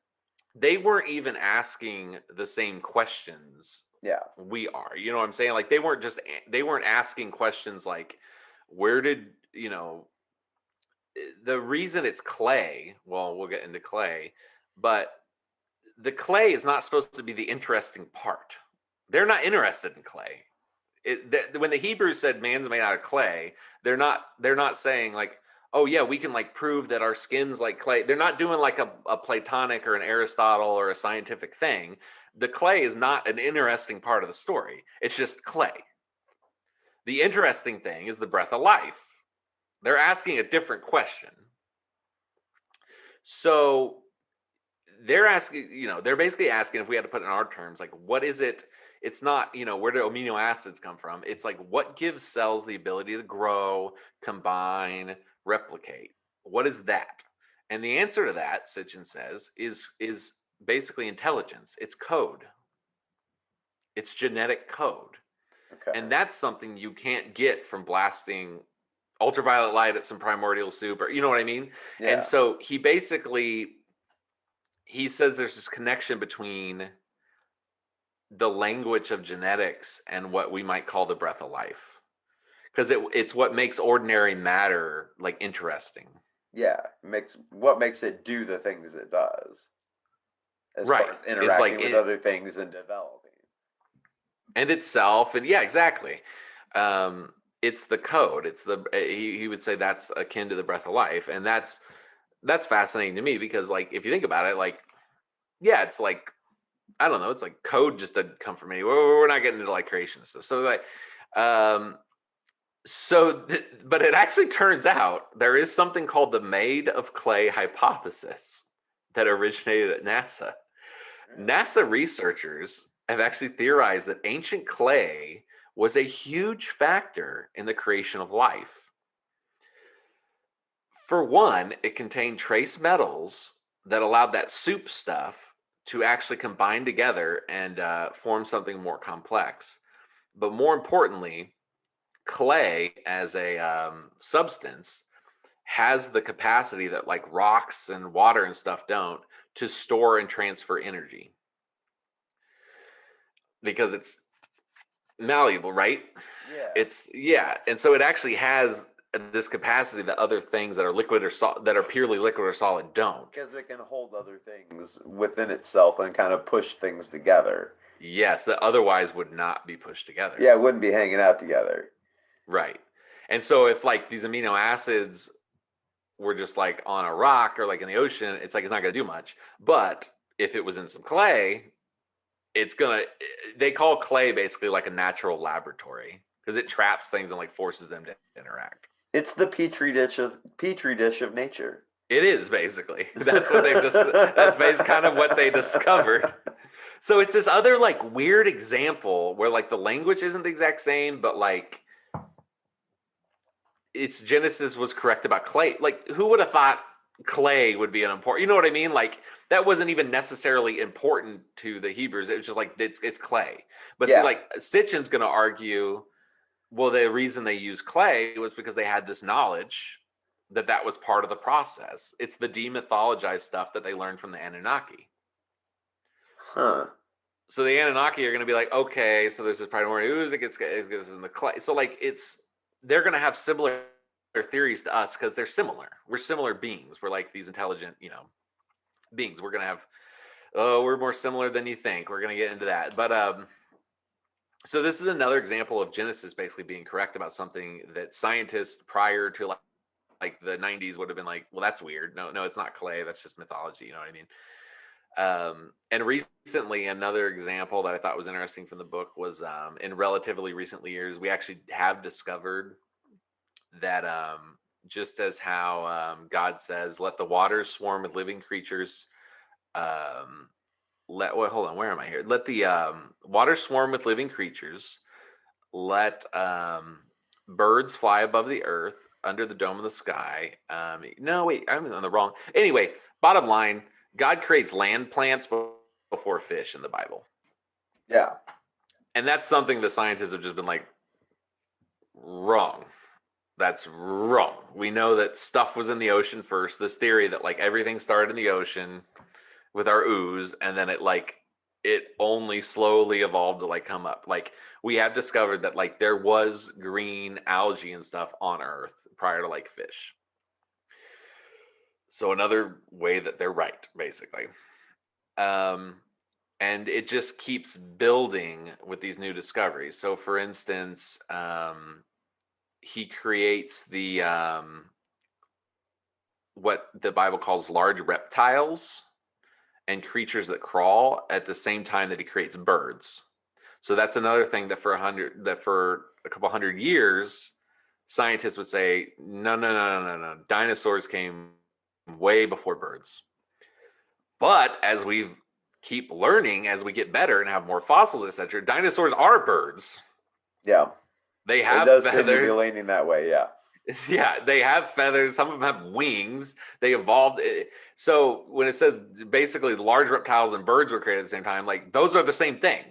They weren't even asking the same questions
Yeah.
we are. You know what I'm saying? Like they weren't asking questions like where did, the reason it's clay, well, we'll get into clay, but the clay is not supposed to be the interesting part. They're not interested in clay. When the Hebrews said man's made out of clay, they're not saying like, oh yeah, we can like prove that our skin's like clay. They're not doing like a Platonic or an Aristotle or a scientific thing. The clay is not an interesting part of the story. It's just clay. The interesting thing is the breath of life. They're asking a different question. So they're asking, they're basically asking, if we had to put it in our terms, like what is it? It's not, where do amino acids come from? It's like what gives cells the ability to grow, combine, replicate? What is that? And the answer to that, Sitchin says, is basically intelligence. It's code. It's genetic code. And
Okay.
that's something you can't get from blasting ultraviolet light at some primordial soup, or you know what I mean? And
Yeah.
so he says there's this connection between the language of genetics and what we might call the breath of life, because it's what makes ordinary matter like interesting,
Yeah. Makes what makes it do the things it does, as far
right?
as
It's
interacting
like
with other things and developing.
and itself, and yeah, exactly. um it's the code. It's the he would say that's akin to the breath of life, and that's fascinating to me because like if you think about it, like yeah, it's like I don't know, it's like code just doesn't come from anywhere. We're not getting into like creation stuff, so like um but it actually turns out there is something called the made of clay hypothesis that originated at NASA.
Really?
NASA researchers have actually theorized that ancient clay was a huge factor in the creation of life. For one, it contained trace metals that allowed that soup stuff to actually combine together and form something more complex. But more importantly, clay as a substance has the capacity that like rocks and water and stuff don't, to store and transfer energy because it's malleable, right?
Yeah.
It's yeah, and so it actually has this capacity that other things that are liquid or that are purely liquid or solid don't.
Because it can hold other things within itself and kind of push things together.
Yes, that otherwise would not be pushed together.
Yeah, it wouldn't be hanging out together.
Right. And so if like these amino acids were just like on a rock or like in the ocean, it's like it's not going to do much. But if it was in some clay, it's gonna. They call clay basically like a natural laboratory because it traps things and like forces them to interact.
It's the petri dish of nature.
It is basically that's what they've just. That's basically kind of what they discovered. So it's this other like weird example where like the language isn't the exact same, but like its genesis was correct about clay. Like, who would have thought clay would be an important? You know what I mean? Like, that wasn't even necessarily important to the Hebrews. It was just like it's clay. But see,
Yeah.
like Sitchin's going to argue, well, the reason they used clay was because they had this knowledge that was part of the process. It's the demythologized stuff that they learned from the Anunnaki.
Huh.
So the Anunnaki are going to be like, okay, so there's this primordial ooze, it gets in the clay. So like they're going to have similar theories to us because they're similar. We're similar beings. We're like these intelligent, beings. We're going to have, oh, we're more similar than you think. We're going to get into that. But so this is another example of Genesis basically being correct about something that scientists prior to like the 90s would have been like, well, that's weird. No, it's not clay. That's just mythology. You know what I mean? And recently, another example that I thought was interesting from the book was in relatively recent years, we actually have discovered that just as how God says, let the waters swarm with living creatures. Hold on, where am I here? Let the waters swarm with living creatures. Let birds fly above the earth under the dome of the sky. No, wait, I'm on the wrong. Anyway, bottom line, God creates land plants before fish in the Bible.
Yeah.
And that's something the scientists have just been like, wrong. That's wrong. We know that stuff was in the ocean first. This theory that like everything started in the ocean with our ooze, and then it only slowly evolved to like come up. Like we have discovered that like there was green algae and stuff on Earth prior to like fish. So another way that they're right, basically. Um, and it just keeps building with these new discoveries. So for instance, he creates the what the Bible calls large reptiles and creatures that crawl at the same time that he creates birds. So that's another thing that for a couple hundred years, scientists would say, no. Dinosaurs came way before birds. But as we keep learning, as we get better and have more fossils, etc., dinosaurs are birds.
Yeah.
They
It
have
does seem to be
feathers.
leaning that way. Yeah.
Yeah, they have feathers. Some of them have wings. They evolved. So when it says basically large reptiles and birds were created at the same time, like those are the same thing.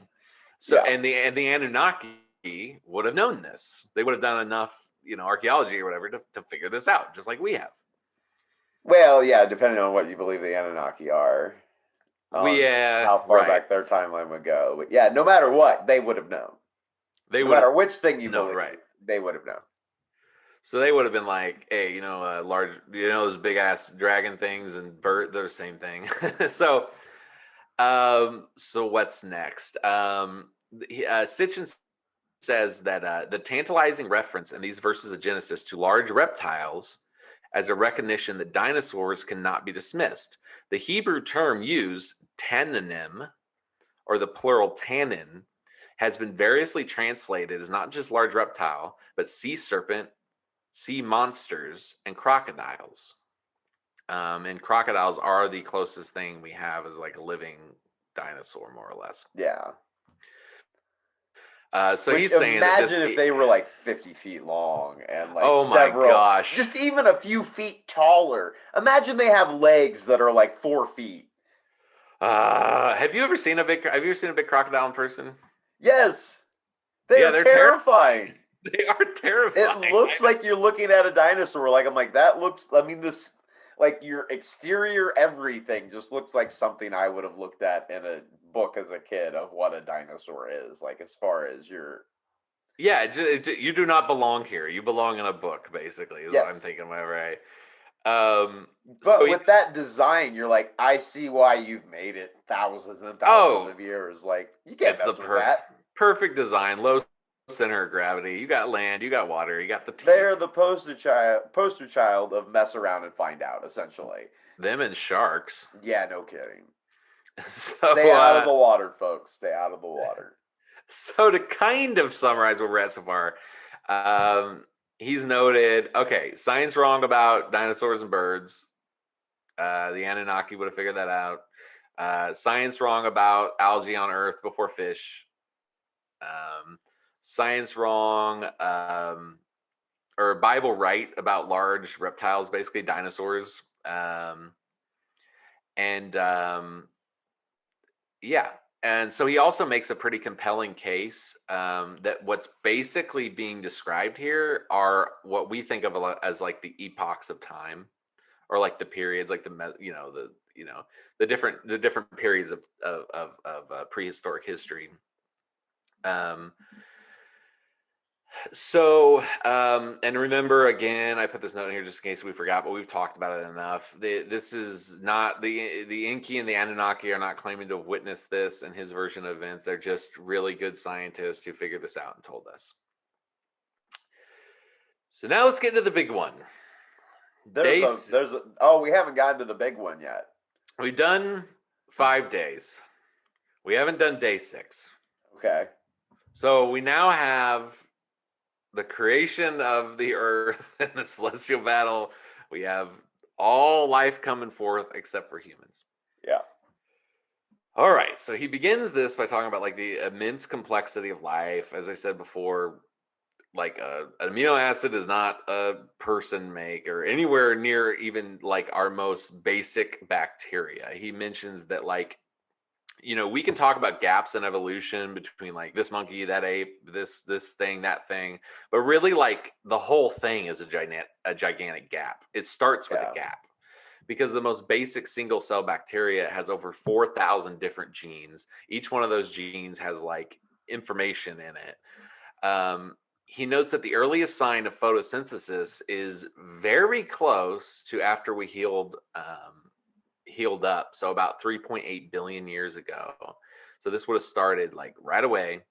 So
Yeah.
and the Anunnaki would have known this. They would have done enough, archaeology or whatever to figure this out, just like we have.
Well, yeah, depending on what you believe the Anunnaki are, on
Yeah,
how far
right.
back their timeline would go. But yeah, no matter what, they would have known.
They
No
would have
matter which thing you
known,
believe,
right.
they would have known.
So they would have been like, hey, large, those big ass dragon things and bird, they're the same thing. So, so what's next? Sitchin says that the tantalizing reference in these verses of Genesis to large reptiles as a recognition that dinosaurs cannot be dismissed. The Hebrew term used, tananim, or the plural tannin, has been variously translated as not just large reptile, but sea serpent, sea monsters, and crocodiles. And crocodiles are the closest thing we have as like a living dinosaur, more or less.
Yeah.
So
Which
he's saying that
imagine if they were like 50 feet long and like
oh my
several,
gosh.
just even a few feet taller. Imagine they have legs that are like 4 feet.
Have you ever seen a big crocodile in person?
Yes, they
Yeah,
are
they're
terrifying.
they are
It
terrifying.
looks like you're looking at a dinosaur. Like I'm like that looks. I mean, this like your exterior, everything just looks like something I would have looked at in a book as a kid of what a dinosaur is. Like as far as your
Yeah, you do not belong here. You belong in a book, basically, is what I'm
yes.
thinking whenever I so
But with that design, you're like, I see why you've made it thousands and thousands
oh,
of years. Like you can't
it's the
mess with that.
perfect design, low center of gravity. You got land, you got water, you got the
They're
teeth.
the poster child of mess around and find out. Essentially,
Them and sharks.
yeah, no kidding.
So
Stay out of the water, folks. Stay out of the water.
so to kind of summarize where we're at so far, he's noted, okay, science wrong about dinosaurs and birds. The Anunnaki would have figured that out. Science wrong about algae on Earth before fish. Science wrong, or Bible right about large reptiles, basically dinosaurs. And yeah, And so he also makes a pretty compelling case that what's basically being described here are what we think of as like the epochs of time, or like the periods, like the different periods of prehistoric history. Um, and remember again, I put this note in here just in case we forgot, but we've talked about it enough. This is not the Inky and the Anunnaki are not claiming to have witnessed this in his version of events. They're just really good scientists who figured this out and told us. So now let's get into the big one.
We haven't gotten to the big one yet.
We've done 5 days. We haven't done day 6.
Okay.
So we now have the creation of the earth and the celestial battle. We have all life coming forth except for humans.
Yeah.
All right. So he begins this by talking about like the immense complexity of life. As I said before, like an amino acid is not a person make or anywhere near even like our most basic bacteria. He mentions that like, we can talk about gaps in evolution between like this monkey, that ape, this thing, that thing, but really like the whole thing is a gigantic gap. It starts with a gap because the most basic single cell bacteria has over 4,000 different genes. Each one of those genes has like information in it. He notes that the earliest sign of photosynthesis is very close to after we healed up, so about 3.8 billion years ago. So this would have started like right away.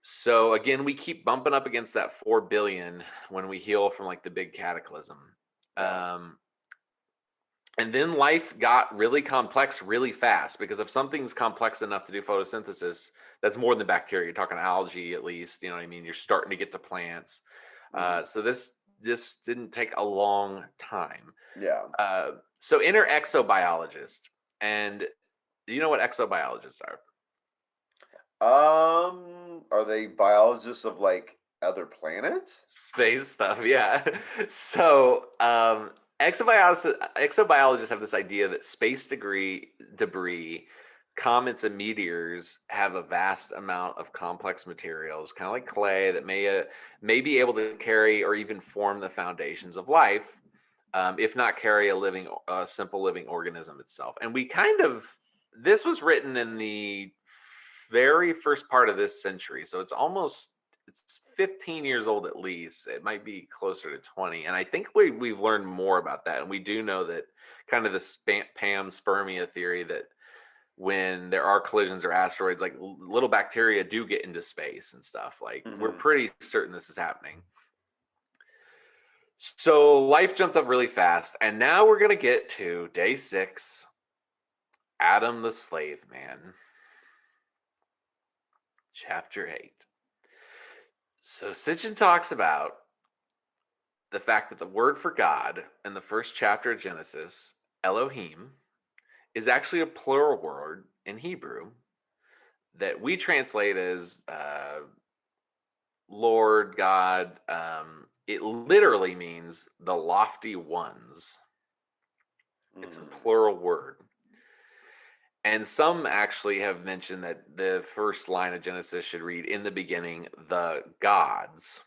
So again, we keep bumping up against that 4 billion when we heal from like the big cataclysm. And then life got really complex really fast, because if something's complex enough to do photosynthesis, that's more than bacteria. You're talking algae at least, you know what I mean? You're starting to get to plants. So this didn't take a long time.
Yeah.
So enter exobiologist. And do you know what exobiologists are?
Are they biologists of like other planets?
Space stuff, yeah. So exobiologists have this idea that space debris, comets and meteors have a vast amount of complex materials, kind of like clay, that may be able to carry or even form the foundations of life, if not carry a simple living organism itself. And this was written in the very first part of this century, so it's 15 years old at least. It might be closer to 20. And I think we've learned more about that. And we do know that kind of the panspermia theory, that when there are collisions or asteroids, like little bacteria do get into space and stuff. Like we're pretty certain this is happening. So life jumped up really fast. And now we're going to get to day 6, Adam the Slave Man. Chapter 8. So Sitchen talks about the fact that the word for God in the first chapter of Genesis, Elohim, is actually a plural word in Hebrew that we translate as Lord, God. It literally means the lofty ones. It's a plural word. And some actually have mentioned that the first line of Genesis should read, in the beginning, the gods.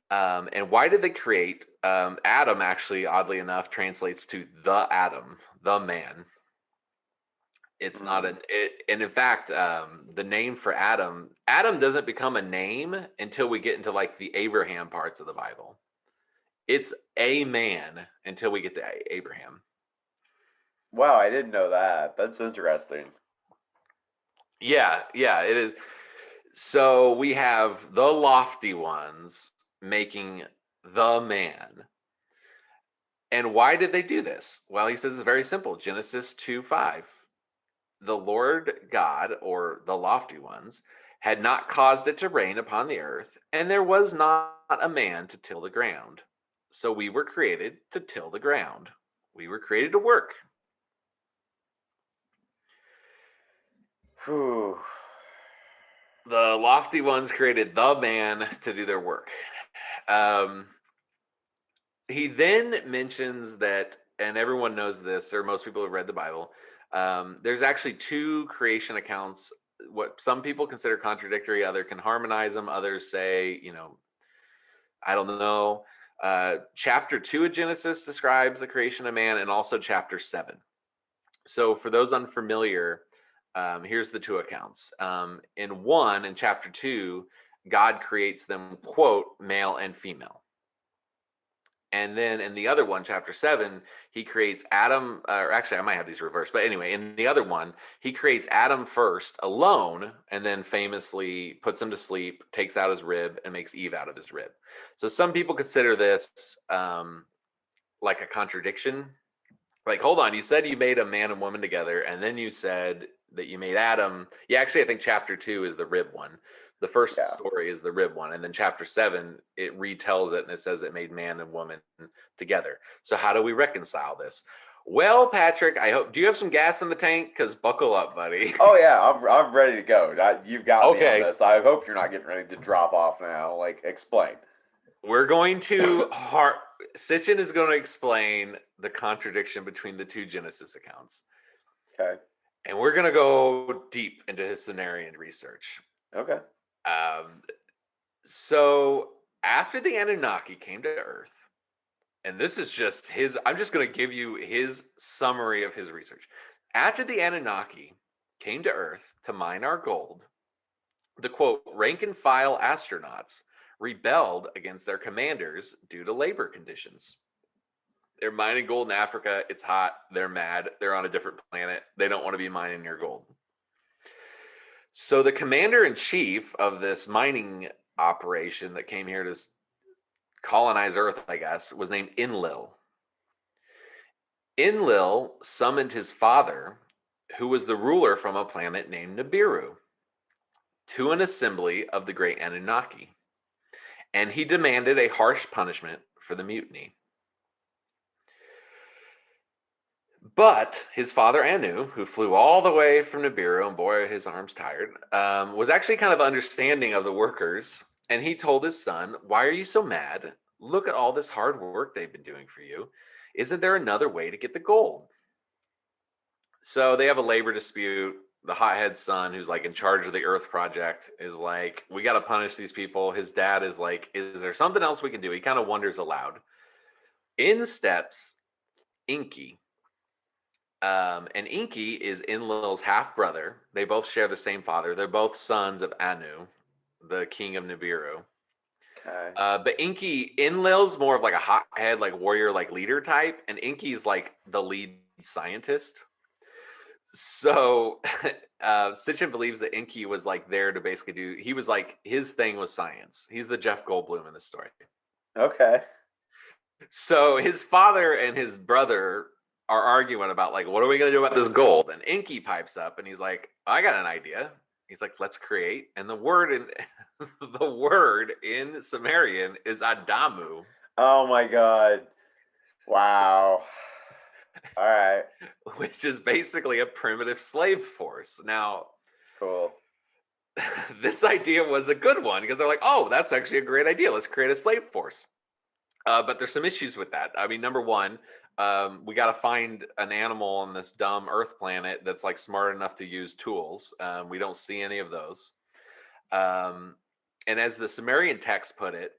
And why did they create? Adam actually, oddly enough, translates to the Adam, the man. It's not and in fact, the name for Adam doesn't become a name until we get into like the Abraham parts of the Bible. It's a man until we get to Abraham.
Wow, I didn't know that. That's interesting.
Yeah, it is. So we have the lofty ones making the man. And why did they do this? Well, he says it's very simple. Genesis 2:5. The Lord God, or the lofty ones, had not caused it to rain upon the earth, and there was not a man to till the ground. So we were created to till the ground. We were created to work.
Whew.
The lofty ones created the man to do their work. He then mentions that, and everyone knows this, or most people have read the Bible, There's actually two creation accounts. What some people consider contradictory, other can harmonize them. Others say, I don't know. Chapter 2 of Genesis describes the creation of man, and also chapter 7. So for those unfamiliar, here's the two accounts. In chapter 2, God creates them, quote, male and female. And then in the other one, chapter 7, he creates Adam, or actually, I might have these reversed. But anyway, in the other one, he creates Adam first alone, and then famously puts him to sleep, takes out his rib, and makes Eve out of his rib. So some people consider this like a contradiction. Like, hold on, you said you made a man and woman together, and then you said that you made Adam. Yeah, actually, I think chapter 2 is the rib one. The first
Yeah.
story is the rib one, and then chapter 7 it retells it and it says it made man and woman together. So how do we reconcile this? Well, Patrick, I hope. Do you have some gas in the tank? Because buckle up, buddy.
Oh yeah, I'm ready to go. You've got me on
Okay,
this. I hope you're not getting ready to drop off now. Like, explain.
we're going to Sitchen is going to explain the contradiction between the two Genesis accounts,
Okay.
and we're going to go deep into his Sumerian research.
Okay.
Um, so after the Anunnaki came to Earth, and this is just I'm just going to give you his summary of his research. After the Anunnaki came to Earth to mine our gold, the quote, rank and file astronauts rebelled against their commanders due to labor conditions. They're mining gold in Africa. It's hot. They're mad. They're on a different planet. They don't want to be mining your gold. So the commander in chief of this mining operation that came here to colonize Earth, I guess, was named Enlil. Enlil summoned his father, who was the ruler from a planet named Nibiru, to an assembly of the great Anunnaki, and he demanded a harsh punishment for the mutiny. But his father Anu, who flew all the way from Nibiru, and boy, his arms tired, was actually kind of understanding of the workers. And he told his son, "Why are you so mad? Look at all this hard work they've been doing for you. Isn't there another way to get the gold?" So they have a labor dispute. The hothead son, who's like in charge of the Earth Project, is like, "We got to punish these people." His dad is like, "Is there something else we can do?" He kind of wonders aloud. In steps Inky. And Inky is Enlil's half brother. They both share the same father. They're both sons of Anu, the king of Nibiru.
Okay.
But Enlil's more of like a hothead, like warrior, like leader type, and Inky's like the lead scientist. So Sitchin believes that Inky was like there to basically he was like, his thing was science. He's the Jeff Goldblum in the story.
Okay.
So his father and his brother are arguing about like, what are we going to do about this gold? And Inky pipes up and he's like, I got an idea. He's like, let's create. And the word in the word in Sumerian is Adamu,
Oh my God. Wow. All right.
which is basically a primitive slave force. Now,
Cool.
this idea was a good one because they're like, oh, that's actually a great idea. Let's create a slave force. But there's some issues with that. I mean, number one, we got to find an animal on this dumb Earth planet that's like smart enough to use tools. We don't see any of those. And as the Sumerian text put it,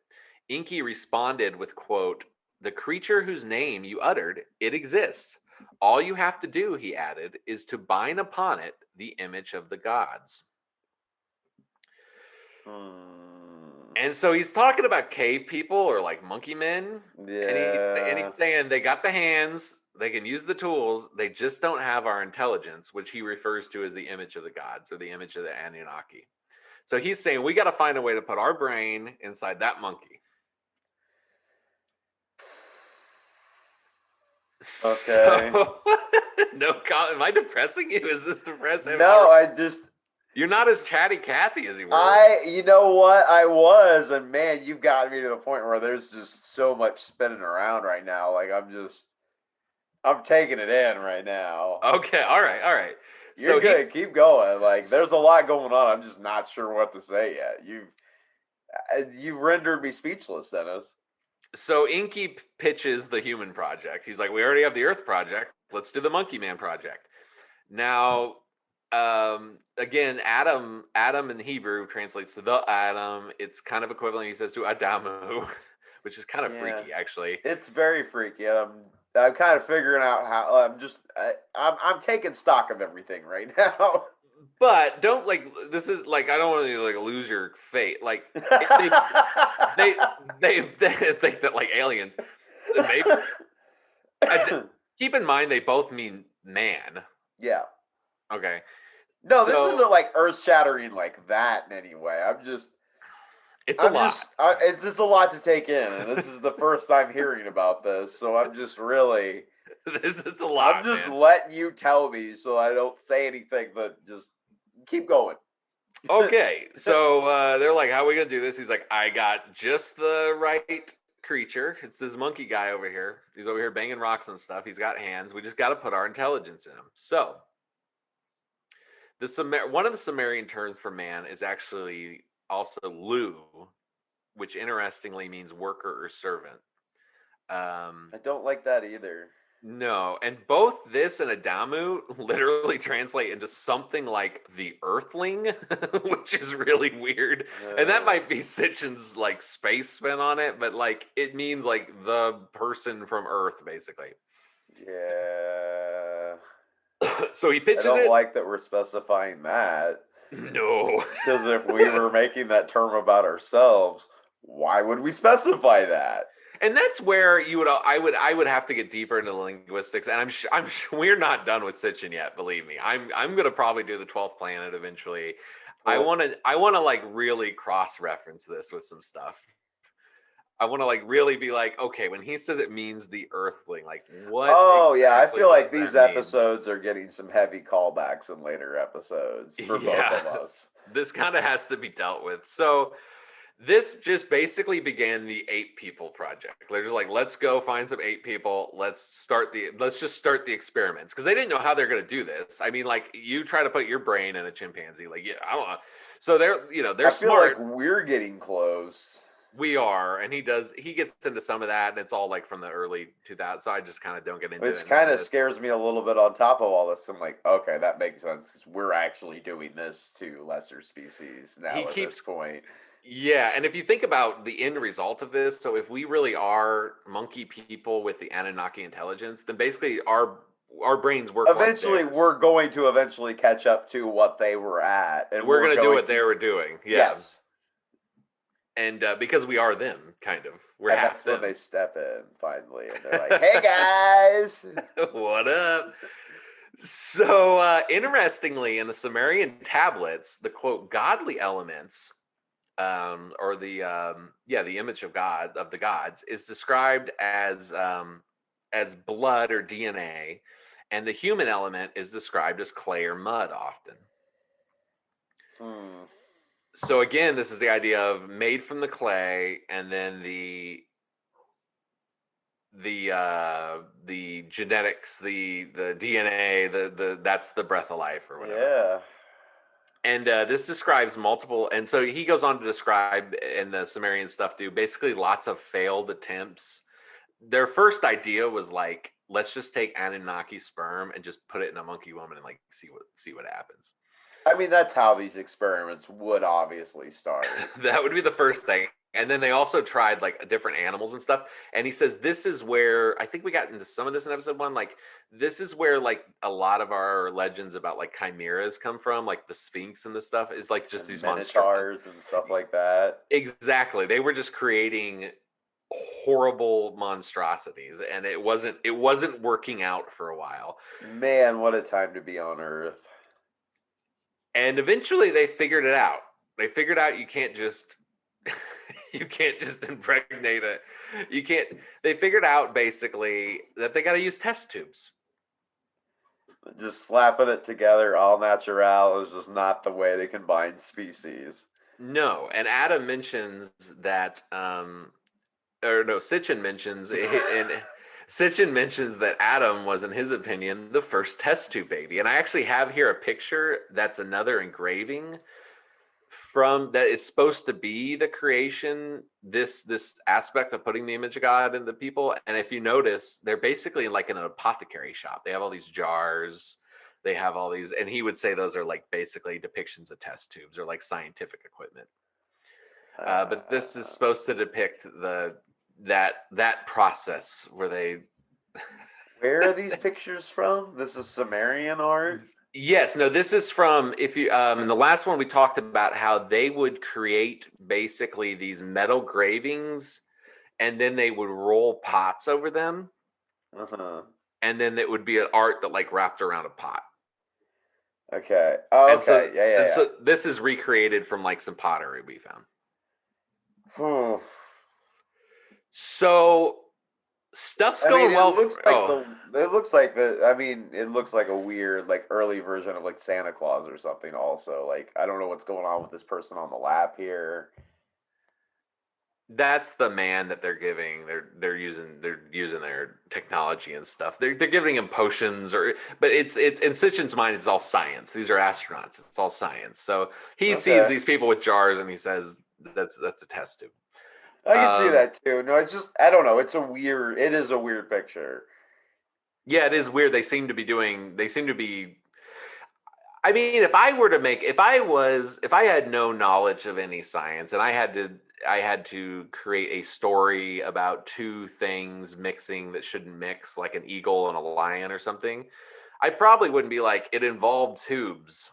Inky responded with, quote, "The creature whose name you uttered, it exists. All you have to do," he added, "is to bind upon it the image of the gods."
Hmm.
And so he's talking about cave people or like monkey men, and
Yeah.
he's saying they got the hands, they can use the tools, they just don't have our intelligence, which he refers to as the image of the gods or the image of the Anunnaki. So he's saying we got to find a way to put our brain inside that monkey.
Okay.
So no, am I depressing you? Is this depressing?
No, I just
You're not as chatty Cathy as you were.
you know what? I was, and man, you've got me to the point where there's just so much spinning around right now. Like I'm taking it in right now.
Okay, all right, all right.
You're
So he
good. Keep going. Like there's a lot going on. I'm just not sure what to say yet. You rendered me speechless, Dennis.
So Inky pitches the human project. He's like, we already have the Earth project. Let's do the Monkey Man project. Now, again, Adam in Hebrew translates to the Adam. It's kind of equivalent, he says, to Adamu, which is kind of
Yeah,
freaky, actually.
it's very freaky. I'm kind of figuring out how. I'm taking stock of everything right now.
But don't like this is like I don't want you to like lose your faith. Like they they think that like aliens maybe ad- keep in mind they both mean man.
Yeah.
Okay,
No, this
so
isn't like earth shattering like that in any way.
it's a lot.
It's just a lot to take in, and this is the first time hearing about this, so I'm just really,
This it's a
I'm
lot,
just
man.
letting you tell me so I don't say anything, but just keep going.
Okay, so they're like, "How are we gonna do this?" He's like, "I got just the right creature. It's this monkey guy over here. He's over here banging rocks and stuff. He's got hands. We just got to put our intelligence in him." So one of the Sumerian terms for man is actually also lu, which interestingly means worker or servant. Um,
I don't like that either.
no, and both this and Adamu literally translate into something like the Earthling, which is really weird. And that
Uh,
might be Sitchin's like space spin on it, but like it means like the person from Earth, basically.
yeah,
So he
I
pitches
don't
it.
like that we're specifying that.
No.
Because if we were making that term about ourselves, why would we specify that?
And that's where I would have to get deeper into the linguistics, and we're not done with Sitchin yet. Believe me, I'm gonna probably do the 12th planet eventually.
Well,
I want to like really cross reference this with some stuff. I want to like really be like, okay, when he says it means the Earthling, like what
oh yeah, I
exactly
feel like
does
these
that mean?
episodes are getting some heavy callbacks in later episodes for both
Yeah,
of us.
this kind of has to be dealt with. So this just basically began the 8 people project. They're just like, let's go find some 8 people. Let's just start the experiments because they didn't know how they're going to do this. I mean, like you try to put your brain in a chimpanzee, like yeah, I don't know. So they're
I feel like
smart.
we're getting close.
We are, and he gets into some of that, and it's all like from the early 2000s. So I just kind of don't get into
Which
it in
kind of
this.
scares me a little bit on top of all this. I'm like, okay, that makes sense because we're actually doing this to lesser species
He
now at this
keeps
point.
Yeah, and if you think about the end result of this, so if we really are monkey people with the Anunnaki intelligence, then basically our brains work like
Eventually,
theirs.
we're going to eventually catch up to what they were at, and
We're
we're
gonna do
going
what
to,
they were doing, yeah,
yes.
and because we are them, kind of, we're
And
half
that's when they
them.
step in finally, and they're like, "Hey guys."
What up? So interestingly, in the Sumerian tablets, the quote godly elements, or the image of God of the gods, is described as blood or DNA, and the human element is described as clay or mud often.
Hmm.
So again, this is the idea of made from the clay, and then the genetics, the DNA, the that's the breath of life or whatever.
Yeah.
And this describes multiple, and so he goes on to describe in the Sumerian stuff, do basically lots of failed attempts. Their first idea was like, let's just take Anunnaki sperm and just put it in a monkey woman and like see what happens.
I mean, that's how these experiments would obviously start.
That would be the first thing. And then they also tried like different animals and stuff. And he says this is where I think we got into some of this in episode 1. Like this is where like a lot of our legends about like chimeras come from, like the Sphinx and the stuff is like just
And
these monsters.
minotaurs and stuff like that.
Exactly. They were just creating horrible monstrosities, and it wasn't working out for a while.
Man, what a time to be on Earth.
And eventually they figured it out. They figured out you can't just you can't just impregnate it. You can't They figured out basically that they got to use test tubes.
Just slapping it together, all natural, is just not the way to combine species.
No, and Adam mentions that or no, Sitchin mentions that Adam was, in his opinion, the first test tube baby. And I actually have here a picture that's another engraving from that is supposed to be the creation, this aspect of putting the image of God in the people. And if you notice, they're basically like in an apothecary shop. They have all these jars. they have all these, and he would say those are like basically depictions of test tubes or like scientific equipment. But this is
Uh,
supposed to depict that process where they.
where are these pictures from? This is Sumerian art?
Yes, no, this is from, if you in the last one we talked about how they would create basically these metal gravings and then they would roll pots over them
Uh-huh.
and then it would be an art that like wrapped around a pot.
Okay. Oh,
And
okay.
so
Yeah,
and
yeah,
so this is recreated from like some pottery we found.
yeah.
So stuff's
I mean,
going
it
well
looks
for,
like
oh,
the. It looks like the. I mean, it looks like a weird, like early version of like Santa Claus or something. Also, like I don't know what's going on with this person on the lap here.
that's the man that they're giving. They're using their technology and stuff. They're giving him potions but it's in Sitchin's mind it's all science. These are astronauts. It's all science. So he sees
Okay,
these people with jars and he says that's a test tube.
I can see
Um
that too. No, it's just I don't know. It's a weird. It is a weird picture.
yeah, it is weird. They seem to be. I mean, if I had no knowledge of any science and I had to create a story about two things mixing that shouldn't mix, like an eagle and a lion or something, I probably wouldn't be like it involved tubes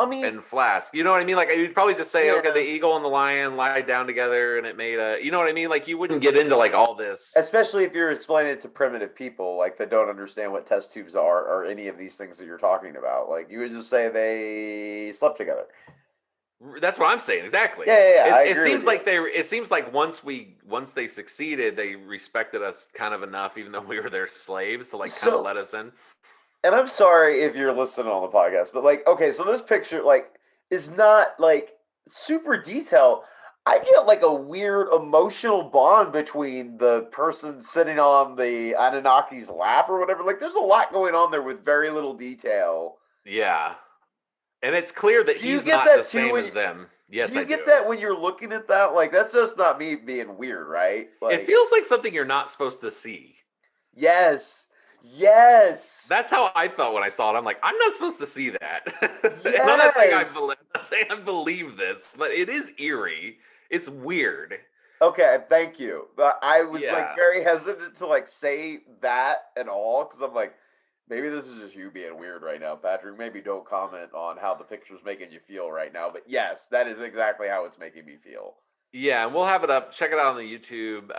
I mean,
and flask. You know what I mean? Like you'd probably just say, okay, the
yeah.
eagle and the lion lied down together and it made a. You know what I mean? Like you wouldn't get into like all this.
Especially if you're explaining it to primitive people, like that don't understand what test tubes are or any of these things that you're talking about. Like you would just say they slept together.
That's what I'm saying. Exactly.
Yeah, yeah, yeah. I
It
agree with
seems
you.
like once they succeeded, they respected us kind of enough, even though we were their slaves, to like kind of
So,
let us in.
and I'm sorry if you're listening on the podcast, but like, okay, so this picture like is not like super detailed. I get like a weird emotional bond between the person sitting on the Annunnaki's lap or whatever. Like, there's a lot going on there with very little detail.
Yeah, and it's clear that
Do you
he's
get
not the
that too?
same as them.
Do
Yes, I
you get
do.
that when you're looking at that? Like, that's just not me being weird, right?
It
Like,
feels like something you're not supposed to see.
yes, yes,
That's how I felt when I saw it. I'm like, I'm not supposed to see that. And I'm not saying
yes.
I believe this, but it is eerie. It's weird.
Okay, thank you. But I was like
Yeah.
very hesitant to like say that at all because I'm like, maybe this is just you being weird right now, Patrick. Maybe don't comment on how the picture's making you feel right now. But yes, that is exactly how it's making me feel.
Yeah, and we'll have it up. Check it out on the YouTube.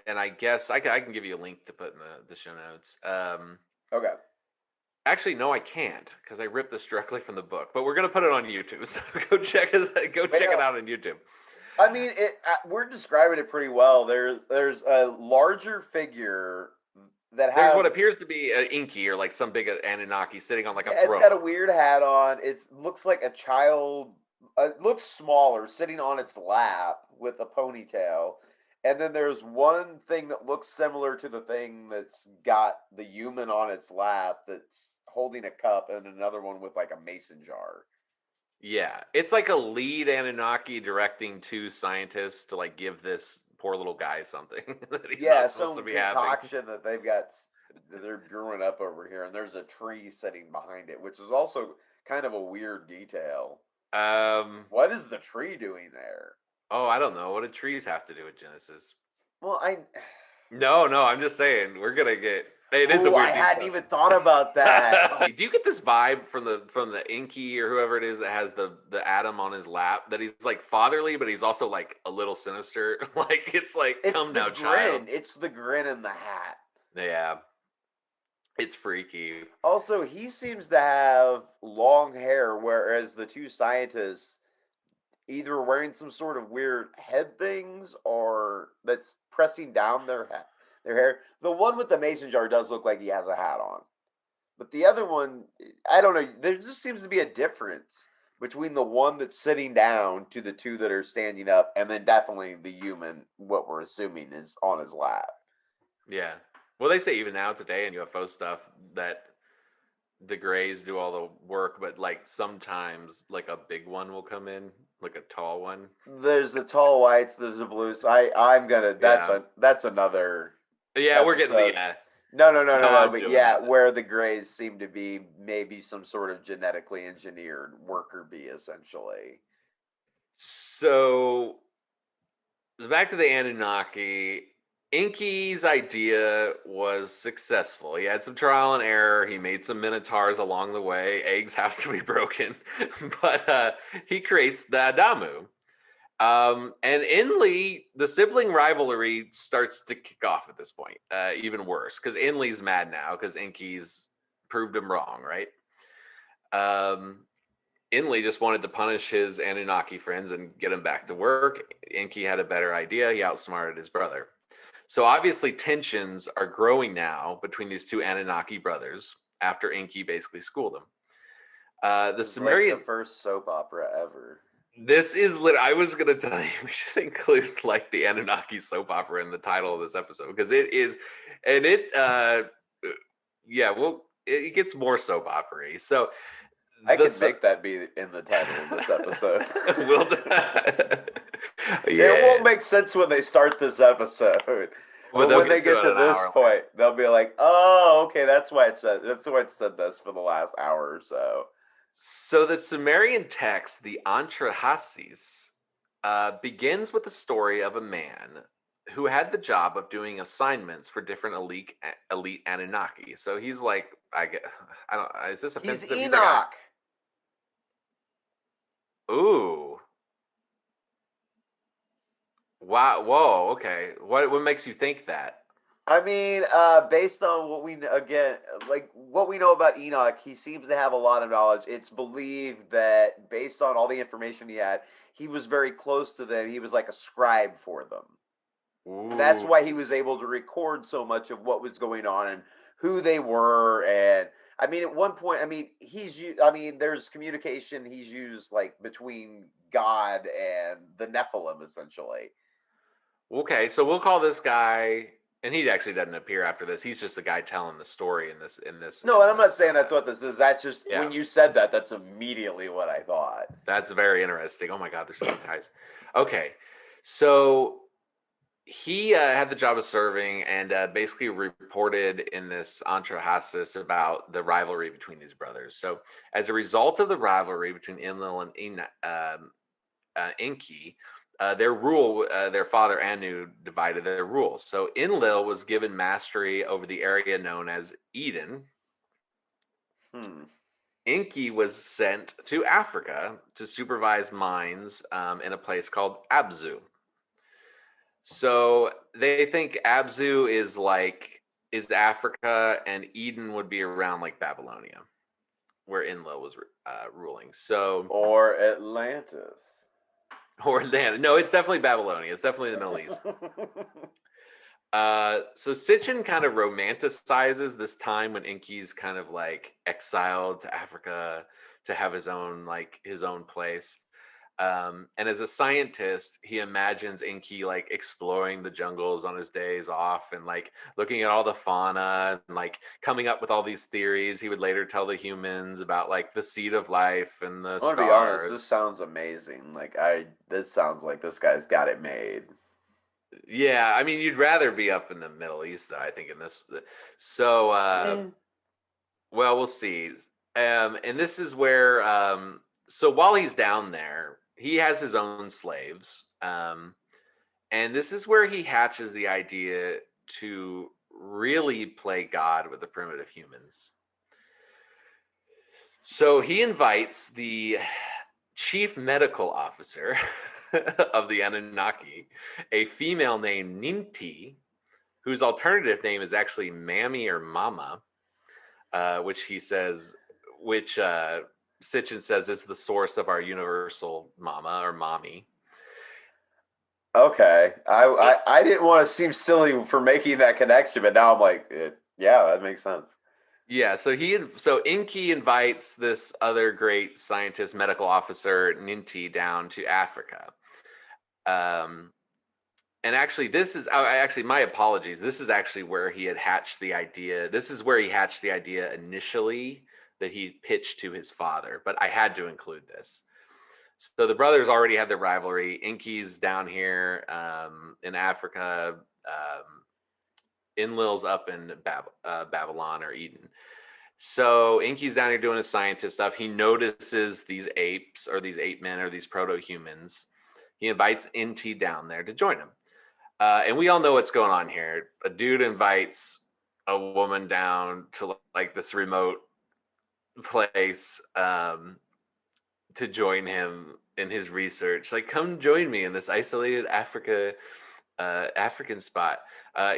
And I guess I can give you a link to put in the show notes.
Okay.
Actually, no, I can't because I ripped this directly from the book. But we're gonna put it on YouTube, so go check it
Well,
out on YouTube.
I mean, we're describing it pretty well. There's a larger figure that
There's
has
what appears to be an Inky or like some big Anunnaki sitting on like a
yeah, it's got a
throne.
weird hat on. It looks like a child. It looks smaller, sitting on its lap with a ponytail. And then there's one thing that looks similar to the thing that's got the human on its lap that's holding a cup, and another one with like a mason jar.
Yeah, it's like a lead Anunnaki directing two scientists to like give this poor little guy something that he's
Yeah,
not supposed to
some
be having.
concoction that they're brewing up over here, and there's a tree sitting behind it, which is also kind of a weird detail.
Um,
What is the tree doing there?
oh, I don't know. What do trees have to do with Genesis?
Well, I
No, no, I'm just saying we're gonna get. It is a
oh, I
weird
hadn't
detail.
even thought about that. Oh,
Do you get this vibe from the Inky or whoever it is that has the Adam on his lap that he's like fatherly, but he's also like a little sinister. Like it's like,
it's
come
the
now, child.
grin. It's the grin in the hat.
Yeah, it's freaky.
Also, he seems to have long hair, whereas the two scientists either wearing some sort of weird head things or that's pressing down their hair. The one with the mason jar does look like he has a hat on. But the other one, I don't know. There just seems to be a difference between the one that's sitting down to the two that are standing up, and then definitely the human, what we're assuming is on his lap.
Yeah. Well, they say even now today in UFO stuff that the grays do all the work, but like sometimes like a big one will come in, like a tall one.
There's the tall whites, there's the blues. I'm gonna
Yeah.
that's another
Yeah, we're getting the
episode.
yeah. No,
No.
I'm
But
doing
yeah,
that.
where the Greys seem to be maybe some sort of genetically engineered worker bee, essentially.
So back to the Anunnaki. Inky's idea was successful. He had some trial and error. He made some minotaurs along the way. Eggs have to be broken, but he creates the Adamu. And Inley, the sibling rivalry starts to kick off at this point, even worse, because Inley's mad now because Inky's proved him wrong, right? Um, Inley just wanted to punish his Anunnaki friends and get him back to work. Inky had a better idea. He outsmarted his brother. So obviously tensions are growing now between these two Anunnaki brothers after Inky basically schooled them. The
This is like the
Sumerian.
first soap opera ever.
This is lit. I was gonna tell you we should include like the Anunnaki soap opera in the title of this episode because it is, and yeah, well, it gets more soap opera-y. So
I
the
could make that be in the title of this episode.
will
It
yeah,
won't make sense when they start this episode.
but
But
they'll
when they
get to
get
it
to
an
this
hour
point, they'll be like, "Oh, okay, that's why it said. That's why it said this for the last hour or so."
So the Sumerian text, the Antrahasis, begins with the story of a man who had the job of doing assignments for different elite Anunnaki. So he's like, I get, I don't. Is this
He's
offensive? He's like a
Enoch.
ooh, wow, whoa, okay. What makes you think that?
I mean, based on what we again, like what we know about Enoch, he seems to have a lot of knowledge. It's believed that based on all the information he had, he was very close to them. He was like a scribe for them. And that's
Ooh,
why he was able to record so much of what was going on and who they were. And I mean, at one point, I mean, I mean, there's communication he's used like between God and the Nephilim, essentially.
okay. So we'll call this guy, and he actually doesn't appear after this. He's just the guy telling the story in this
No,
in
and I'm not
this.
saying that's what this is. That's just
Yeah.
when you said that, that's immediately what I thought.
That's very interesting. Oh my God, there's so many ties. Okay, so he had the job of serving and basically reported in this Antrahasis about the rivalry between these brothers. So, as a result of the rivalry between Enlil and Enki, their father Anu divided their rule. So, Enlil was given mastery over the area known as Eden.
Hmm.
Enki was sent to Africa to supervise mines in a place called Abzu. So they think Abzu is Africa, and Eden would be around like Babylonia, where Enlil was ruling. So
Or Atlantis.
or land. No, it's definitely Babylonia. It's definitely the Middle East. So Sitchin kind of romanticizes this time when Enki's kind of like exiled to Africa to have his own place. And as a scientist, he imagines Enki like exploring the jungles on his days off and like looking at all the fauna and like coming up with all these theories he would later tell the humans about like the seed of life and the
I want to be honest. This
stars.
sounds amazing. This sounds like this guy's got it made.
Yeah, I mean, you'd rather be up in the Middle East, though, I think, in this. So,
Eh.
well, we'll see. And this is where, so while he's down there, he has his own slaves. And this is where he hatches the idea to really play God with the primitive humans. So he invites the chief medical officer of the Anunnaki, a female named Ninti, whose alternative name is actually Mammy or Mama, which he says, which Sitchin says is the source of our universal Mama or Mommy.
Okay.
It,
I didn't want to seem silly for making that connection, but now I'm like, yeah, that makes sense.
yeah, so Inky invites this other great scientist, medical officer Ninti down to Africa. Um, and actually, actually my apologies. This is actually where he had hatched the idea. This is where he hatched the idea initially that he pitched to his father. But I had to include this. So the brothers already had their rivalry. Inky's down here in Africa, Enlil's up in Babylon or Eden. So Inky's down here doing his scientist stuff. He notices these apes or these ape men or these proto-humans. He invites Inti down there to join him. And we all know what's going on here. A dude invites a woman down to like this remote place to join him in his research. Like, come join me in this isolated African spot.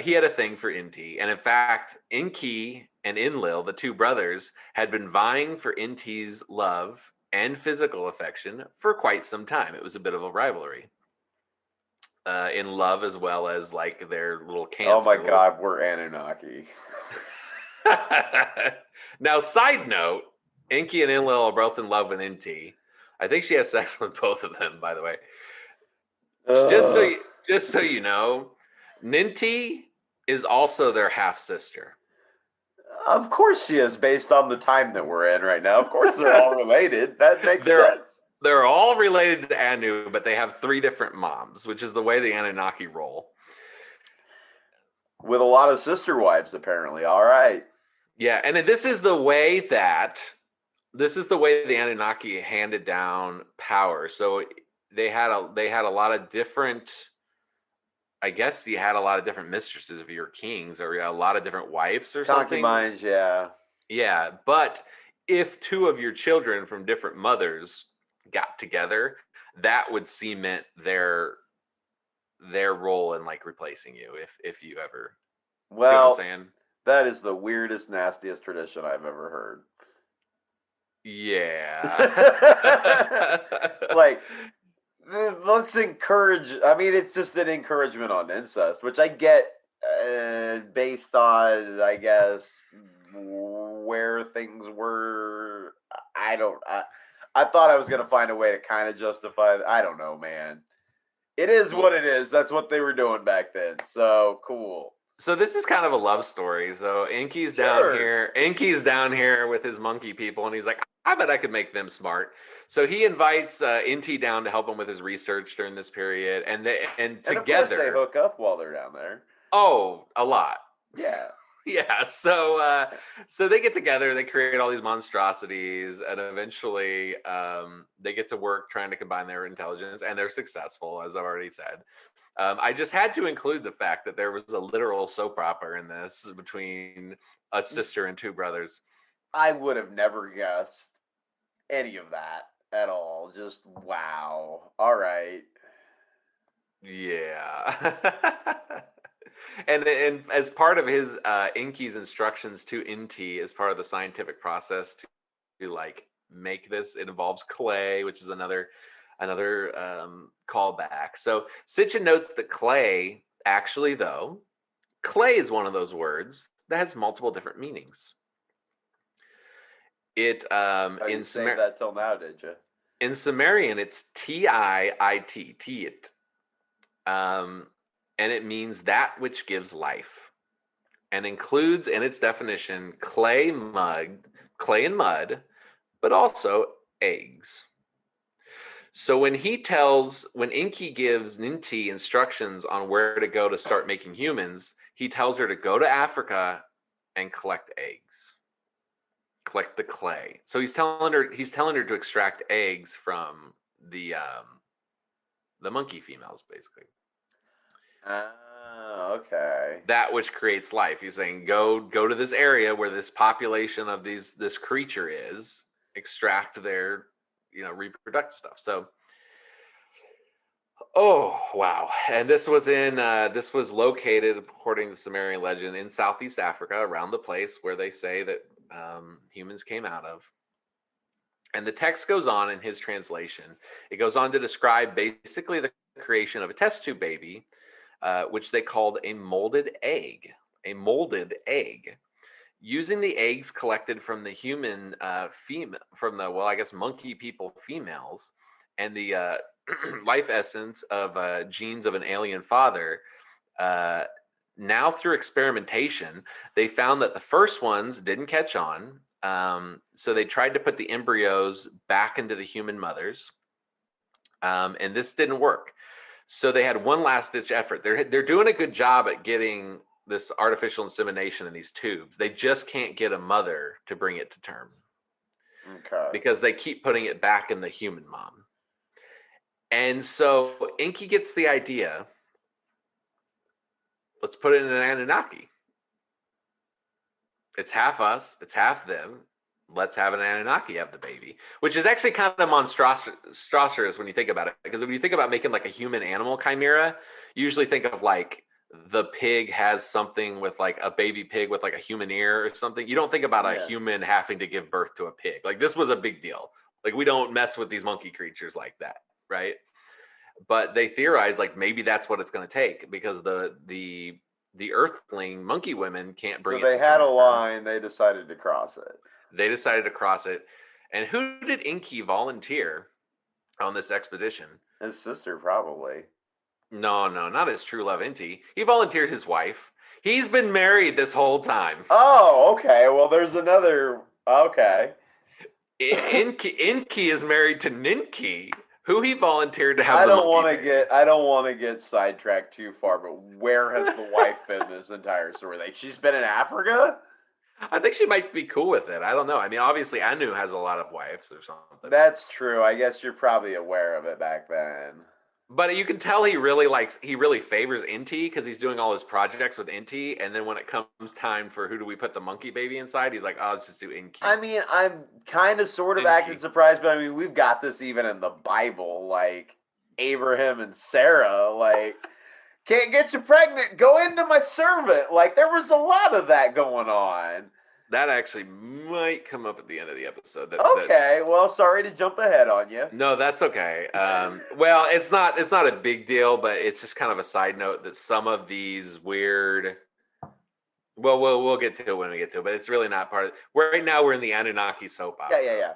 He had a thing for Inti, and in fact, Inki and Enlil, the two brothers, had been vying for Inti's love and physical affection for quite some time. It was a bit of a rivalry. In love as well as like their little camps.
Oh my God, we're Annunaki.
Now, side note, Inky and Enlil are both in love with Inti. I think she has sex with both of them, by the way. Just so you know, Ninti is also their half sister.
Of course she is, based on the time that we're in right now. Of course they're all related. That makes sense.
They're all related to Anu, but they have 3 different moms, which is the way the Anunnaki roll.
With a lot of sister wives, apparently. All right.
Yeah, and this is the way the Anunnaki handed down power. So they had a lot of different. I guess you had a lot of different mistresses if you're kings, or a lot of different wives or something.
Concubines, yeah.
Yeah, but if 2 of your children from different mothers got together, that would cement their role in like replacing you if you ever.
Well,
see what I'm saying?
That is the weirdest, nastiest tradition I've ever heard.
Yeah.
Like, let's encourage. I mean, it's just an encouragement on incest, which I get based on, I guess, where things were. I thought I was going to find a way to kind of justify. I don't know, man. It is what it is. That's what they were doing back then. So cool.
So this is kind of a love story. So Inky's down here. Inky's down here with his monkey people, and he's like, I bet I could make them smart. So he invites Inti down to help him with his research during this period, and together
of course they hook up while they're down there.
Oh, a lot.
Yeah.
Yeah. So they get together, they create all these monstrosities, and eventually they get to work trying to combine their intelligence, and they're successful, as I've already said. I just had to include the fact that there was a literal soap opera in this between a sister and 2 brothers.
I would have never guessed any of that at all. Just wow. All right.
Yeah. and as part of his Inky's instructions to Inti, as part of the scientific process to like make this, it involves clay, which is another callback. So Sitchen notes that clay, actually though, clay is one of those words that has multiple different meanings. It
you saved that till now, did you?
In Sumerian, it's Tiit, Tiit, and it means that which gives life, and includes in its definition clay and mud, but also eggs. So when Inky gives Ninti instructions on where to go to start making humans, he tells her to go to Africa and collect eggs, collect the clay. So he's telling her to extract eggs from the monkey females, basically.
Okay.
That which creates life. He's saying go to this area where this population of this creature is, extract their reproductive stuff. So, oh wow! And this was located, according to Sumerian legend, in Southeast Africa, around the place where they say that humans came out of. And the text goes on in his translation. It goes on to describe basically the creation of a test tube baby, which they called a molded egg. A molded egg. Using the eggs collected from the human monkey people females, and the life essence of genes of an alien father. Now through experimentation, they found that the first ones didn't catch on. So they tried to put the embryos back into the human mothers, and this didn't work. So they had one last ditch effort. They're doing a good job at getting this artificial insemination in these tubes. They just can't get a mother to bring it to term
Okay.
because they keep putting it back in the human mom. And so Inky gets the idea, let's put it in an Anunnaki. It's half us, it's half them. Let's have an Anunnaki have the baby, which is actually kind of monstrous when you think about it. Because when you think about making like a human animal chimera, you usually think of like the pig has something with like a baby pig with like a human ear or something. You don't think about a
Yeah.
human having to give birth to a pig. Like this was a big deal. Like we don't mess with these monkey creatures like that, right? But they theorize like maybe that's what it's going to take because the earthling monkey women can't
So
bring it
they
to
had a
term.
line, they decided to cross it.
They decided to cross it. And who did Inky volunteer on this expedition?
His sister, probably.
No, not his true love, Inti. He volunteered his wife. He's been married this whole time.
Oh, okay. Well, there's another. Okay.
Inky is married to Ninki, who he volunteered to have
I
the
don't
monkey
want to
baby.
get. I don't want to get sidetracked too far. But where has the wife been this entire story? Like she's been in Africa.
I think she might be cool with it. I don't know. I mean, obviously, Anu has a lot of wives or something.
That's true. I guess you're probably aware of it back then.
But you can tell he really favors Inti because he's doing all his projects with Inti, and then when it comes time for who do we put the monkey baby inside, he's like, oh, let's just do Inki.
I mean, I'm kind of sort of
Inky.
acting surprised, but I mean, we've got this even in the Bible, like Abraham and Sarah, like can't get you pregnant, go into my servant. Like there was a lot of that going on.
That actually might come up at the end of the episode.
Okay, well, sorry to jump ahead on you.
No, that's okay. Well, it's not a big deal, but it's just kind of a side note that some of these weird. Well, we'll get to it when we get to it, but it's really not part of. Right now, we're in the Anunnaki soap opera.
Yeah.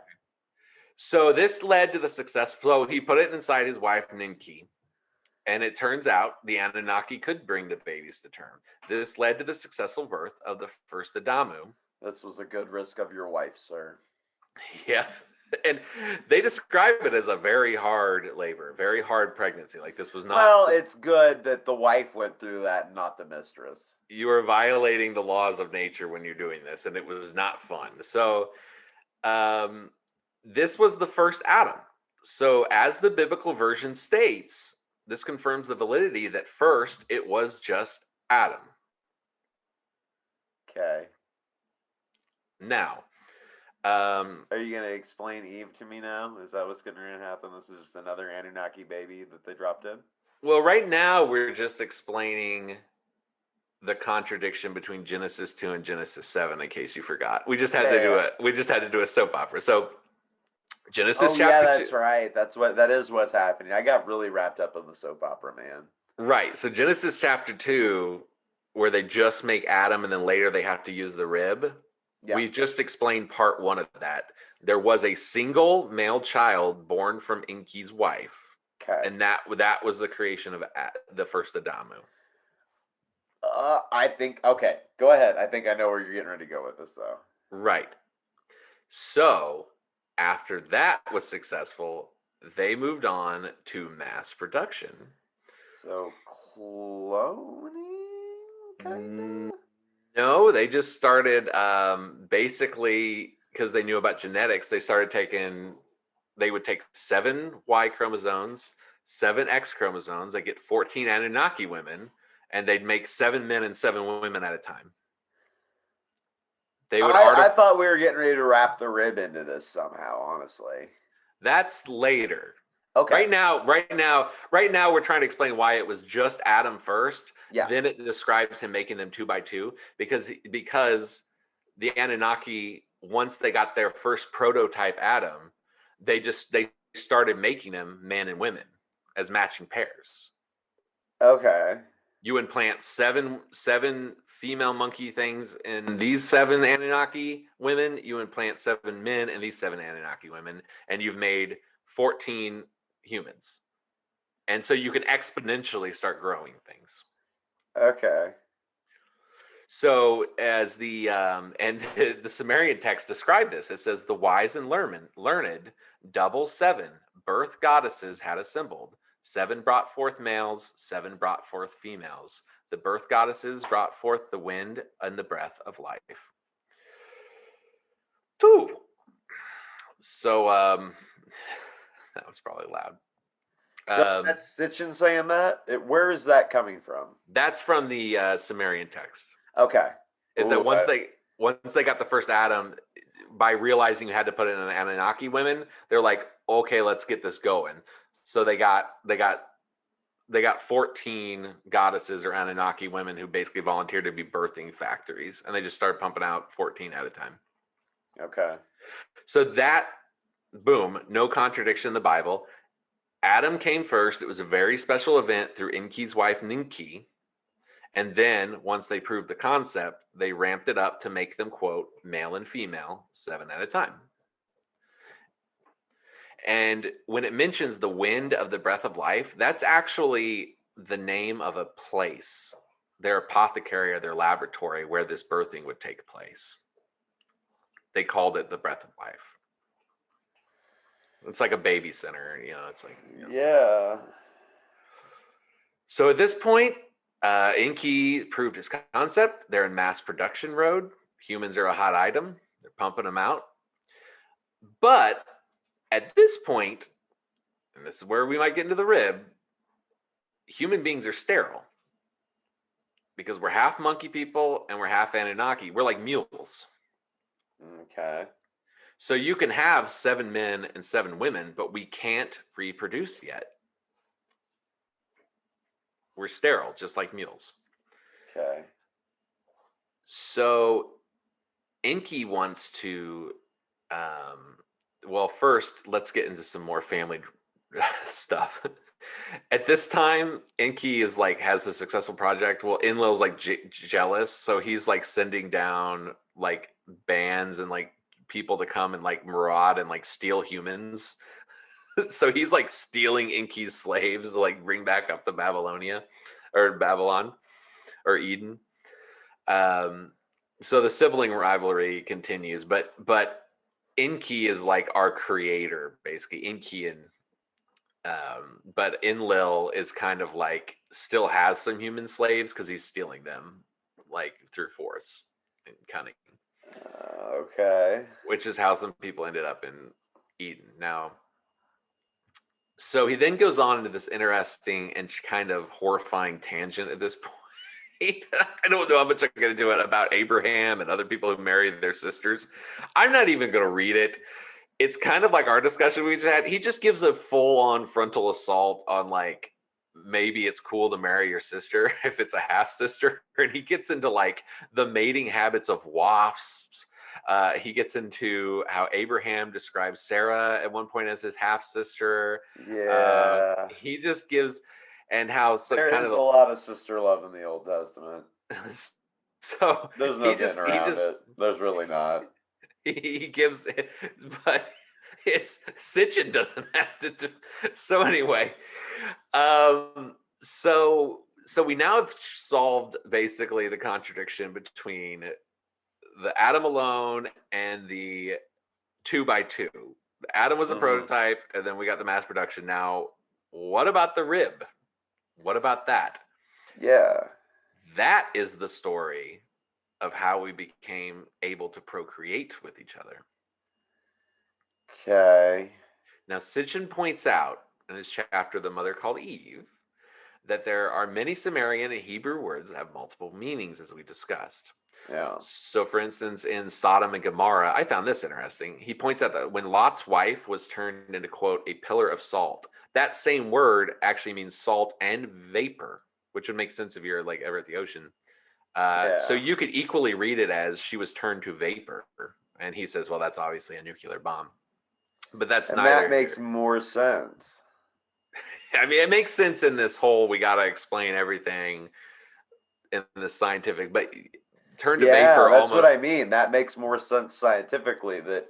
So this led to the success. So he put it inside his wife Ninki, and it turns out the Anunnaki could bring the babies to term. This led to the successful birth of the first Adamu.
This was a good risk of your wife, sir.
Yeah. And they describe it as a very hard labor, very hard pregnancy. Like this was not.
Well, it's good that the wife went through that and not the mistress.
You are violating the laws of nature when you're doing this, and it was not fun. So, this was the first Adam. So, as the biblical version states, this confirms the validity that first it was just Adam.
Okay.
Now,
are you going to explain Eve to me now? Is that what's going to happen? This is just another Anunnaki baby that they dropped in?
Well, right now we're just explaining the contradiction between Genesis 2 and Genesis 7 in case you forgot. We just had to do a soap opera. So, Genesis chapter 2.
Yeah, that's right. That is what's happening. I got really wrapped up in the soap opera, man.
Right. So, Genesis chapter 2 where they just make Adam and then later they have to use the rib. Yeah. We just explained part 1 of that. There was a single male child born from Inky's wife. Okay. And that was the creation of the first Adamu.
I think, okay, go ahead. I think I know where you're getting ready to go with this, though.
Right. So, after that was successful, they moved on to mass production.
So, cloning, kind of?
No, they just started basically because they knew about genetics. They would take 7 Y chromosomes, 7 X chromosomes. They get 14 Anunnaki women, and they'd make 7 men and 7 women at a time.
I thought we were getting ready to wrap the rib into this somehow, honestly.
That's later.
Okay.
Right now, we're trying to explain why it was just Adam first.
Yeah.
Then it describes him making them 2 by 2 because the Anunnaki, once they got their first prototype Adam, they started making them man and women as matching pairs.
Okay.
You implant 7 female monkey things in these 7 Anunnaki women. You implant 7 men in these 7 Anunnaki women, and you've made 14 humans. And so you can exponentially start growing things.
Okay.
So as the Sumerian text describe this, it says the wise and learned double 7 birth goddesses had assembled. 7 brought forth males, 7 brought forth females. The birth goddesses brought forth the wind and the breath of life. Two. So that was probably loud.
So that's Sitchin saying that. Where is that coming from?
That's from the Sumerian text.
Okay.
Is
Ooh,
that once they got the first Adam, by realizing you had to put in an Anunnaki women, they're like, okay, let's get this going. So they got 14 goddesses or Anunnaki women who basically volunteered to be birthing factories, and they just started pumping out 14 at a time.
okay.
So that, boom, no contradiction in the Bible. Adam came first. It was a very special event through Enki's wife, Ninki. And then once they proved the concept, they ramped it up to make them, quote, male and female, 7 at a time. And when it mentions the wind of the breath of life, that's actually the name of a place, their apothecary or their laboratory where this birthing would take place. They called it the breath of life. It's like a baby center, it's like,
Yeah.
So at this point, Enki proved his concept. They're in mass production mode. Humans are a hot item. They're pumping them out. But at this point, and this is where we might get into the rib, human beings are sterile because we're half monkey people and we're half Anunnaki. We're like mules.
Okay.
So you can have 7 men and 7 women, but we can't reproduce yet. We're sterile, just like mules.
Okay.
So Enki wants to, well, first, let's get into some more family stuff. At this time, Enki is like has a successful project. Well, Enlil's like jealous, so he's like sending down like bands and like people to come and like maraud and like steal humans. So he's like stealing Enki's slaves to like bring back up to Babylonia or Babylon or Eden. So the sibling rivalry continues, but Enki is like our creator, basically. Enki and but Enlil is kind of like still has some human slaves because he's stealing them like through force and cunning.
Okay.
Which is how some people ended up in Eden. Now, so he then goes on into this interesting and kind of horrifying tangent at this point. I don't know how much I'm going to do it about Abraham and other people who married their sisters. I'm not even going to read it. It's kind of like our discussion we just had. He just gives a full-on frontal assault on like maybe it's cool to marry your sister if it's a half sister, and he gets into like the mating habits of wasps. He gets into how Abraham describes Sarah at one point as his half sister.
Yeah.
He just gives and how
There
kind
is
of
a lot of sister love in the Old Testament.
so
There's no getting around it. There's really not.
he gives, but it's Sitchin doesn't have to do. So anyway, so we now have solved basically the contradiction between the atom alone and the 2 by 2. The atom was a prototype, and then we got the mass production. Now, what about the rib? What about that?
Yeah.
That is the story of how we became able to procreate with each other.
Okay.
Now, Sitchin points out in his chapter, The Mother Called Eve, that there are many Sumerian and Hebrew words that have multiple meanings, as we discussed.
Yeah.
So, for instance, in Sodom and Gomorrah, I found this interesting. He points out that when Lot's wife was turned into, quote, a pillar of salt, that same word actually means salt and vapor, which would make sense if you're like ever at the ocean. So you could equally read it as she was turned to vapor. And he says, well, that's obviously a nuclear bomb. But that's
And
neither
that makes more sense.
I mean, it makes sense in this whole we got to explain everything in the scientific, but turn to vapor
that's
almost.
what I mean. That makes more sense scientifically. That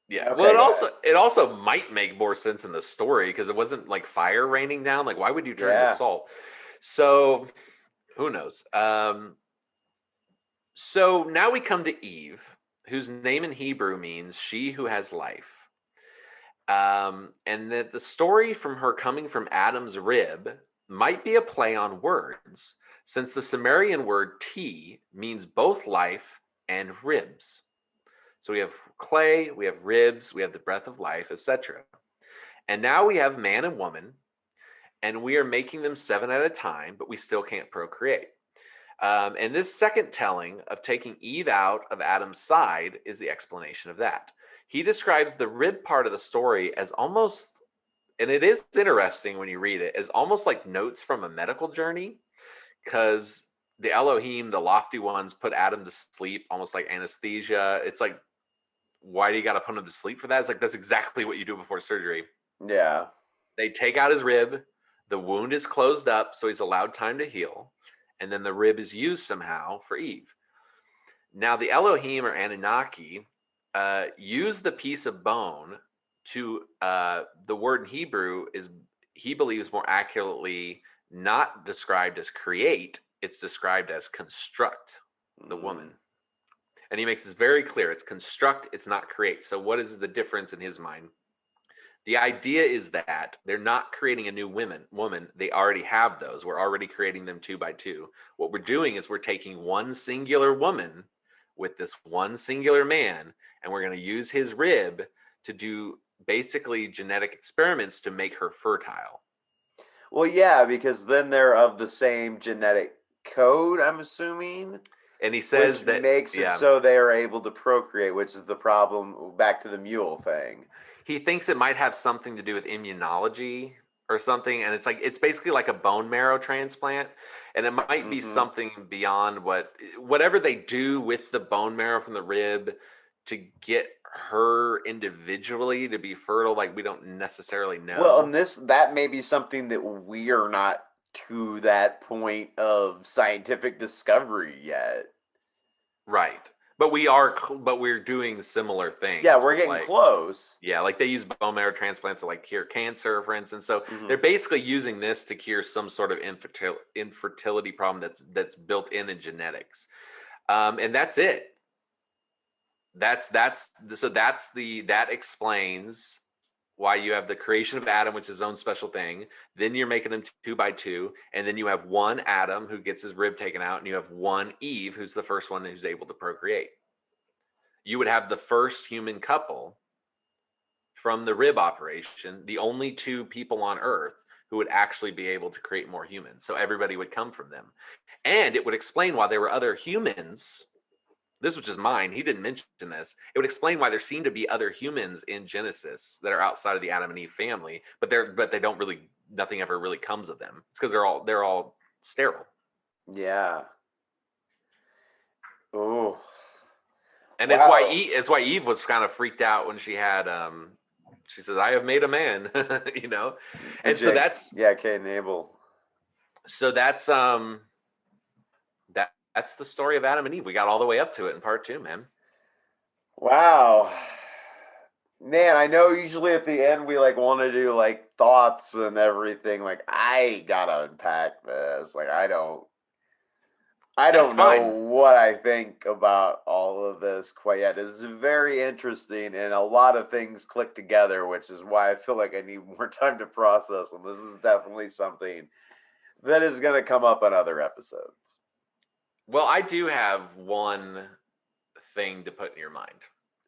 yeah.
Okay,
Well, it also might make more sense in the story because it wasn't like fire raining down. Like, why would you turn to salt? So who knows? So now we come to Eve, whose name in Hebrew means she who has life. And that the story from her coming from Adam's rib might be a play on words, since the Sumerian word tea means both life and ribs. So we have clay, we have ribs, we have the breath of life, etc. And now we have man and woman, and we are making them 7 at a time, but we still can't procreate. And this second telling of taking Eve out of Adam's side is the explanation of that. He describes the rib part of the story as almost, and it is interesting when you read it, as almost like notes from a medical journey, because the Elohim, the lofty ones, put Adam to sleep almost like anesthesia. It's like, why do you got to put him to sleep for that? It's like, that's exactly what you do before surgery.
Yeah.
They take out his rib, the wound is closed up, so he's allowed time to heal, and then the rib is used somehow for Eve. Now, the Elohim or Annunaki use the piece of bone to, the word in Hebrew is, he believes, more accurately not described as create, it's described as construct the woman. And he makes this very clear. It's construct, it's not create. So what is the difference in his mind? The idea is that they're not creating a new woman. They already have those. We're already creating them 2 by 2. What we're doing is we're taking one singular woman with this one singular man, and we're going to use his rib to do basically genetic experiments to make her fertile.
Well, yeah, because then they're of the same genetic code, I'm assuming.
And he says
Which
that,
makes it
yeah,
so they are able to procreate, which is the problem back to the mule thing.
he thinks it might have something to do with immunology or something, and it's like, it's basically like a bone marrow transplant, and it might be something beyond whatever they do with the bone marrow from the rib to get her individually to be fertile, like, we don't necessarily
Well, and
know.
that may be something that we are not to that point of scientific discovery yet.
Right, but we're doing similar
Yeah,
things
we're
with,
getting
like,
close.
yeah, like they use bone marrow transplants to, like, cure cancer, for instance. So
Hmm.
they're basically using this to cure some sort of infertility problem that's built in genetics, and that's it. That explains why you have the creation of Adam, which is his own special thing. Then you're making them 2 by 2, and then you have one Adam who gets his rib taken out, and you have one Eve who's the first one who's able to procreate. You would have the first human couple from the rib operation, the only 2 people on Earth who would actually be able to create more humans. So everybody would come from them. And it would explain why there were other humans. This was just mine. He didn't mention this. It would explain why there seem to be other humans in Genesis that are outside of the Adam and Eve family, but they don't really, nothing ever really comes of them. It's because they're all sterile.
Yeah. Oh.
And
Wow.
it's why Eve was kind of freaked out when she had she says, I have made a man, you know? And so that's
Yeah, Cain and Abel.
so that's that's the story of Adam and Eve. We got all the way up to it in part 2, man.
Wow. Man, I know usually at the end we like want to do like thoughts and everything. Like I gotta unpack this. Like I
That's
don't know
fine.
what I think about all of this quite yet. It's very interesting and a lot of things click together, which is why I feel like I need more time to process them. This is definitely something that is gonna come up in other episodes.
Well, I do have one thing to put in your mind.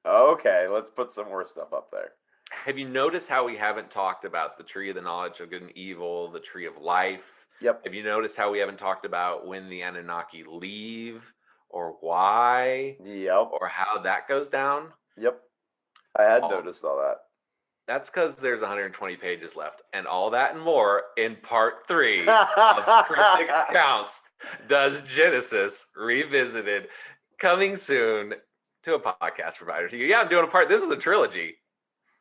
Okay, let's put some more stuff up there.
Have you noticed how we haven't talked about the tree of the knowledge of good and evil, the tree of life?
Yep.
Have you noticed how we haven't talked about when the Anunnaki leave, or why,
Yep.
or how that goes down?
Yep. I had
All
noticed all that.
that's because there's 120 pages left, and all that and more in part 3 of Cryptic Accounts Does Genesis Revisited, coming soon to a podcast provider to you. Yeah, I'm doing a part. This is a trilogy.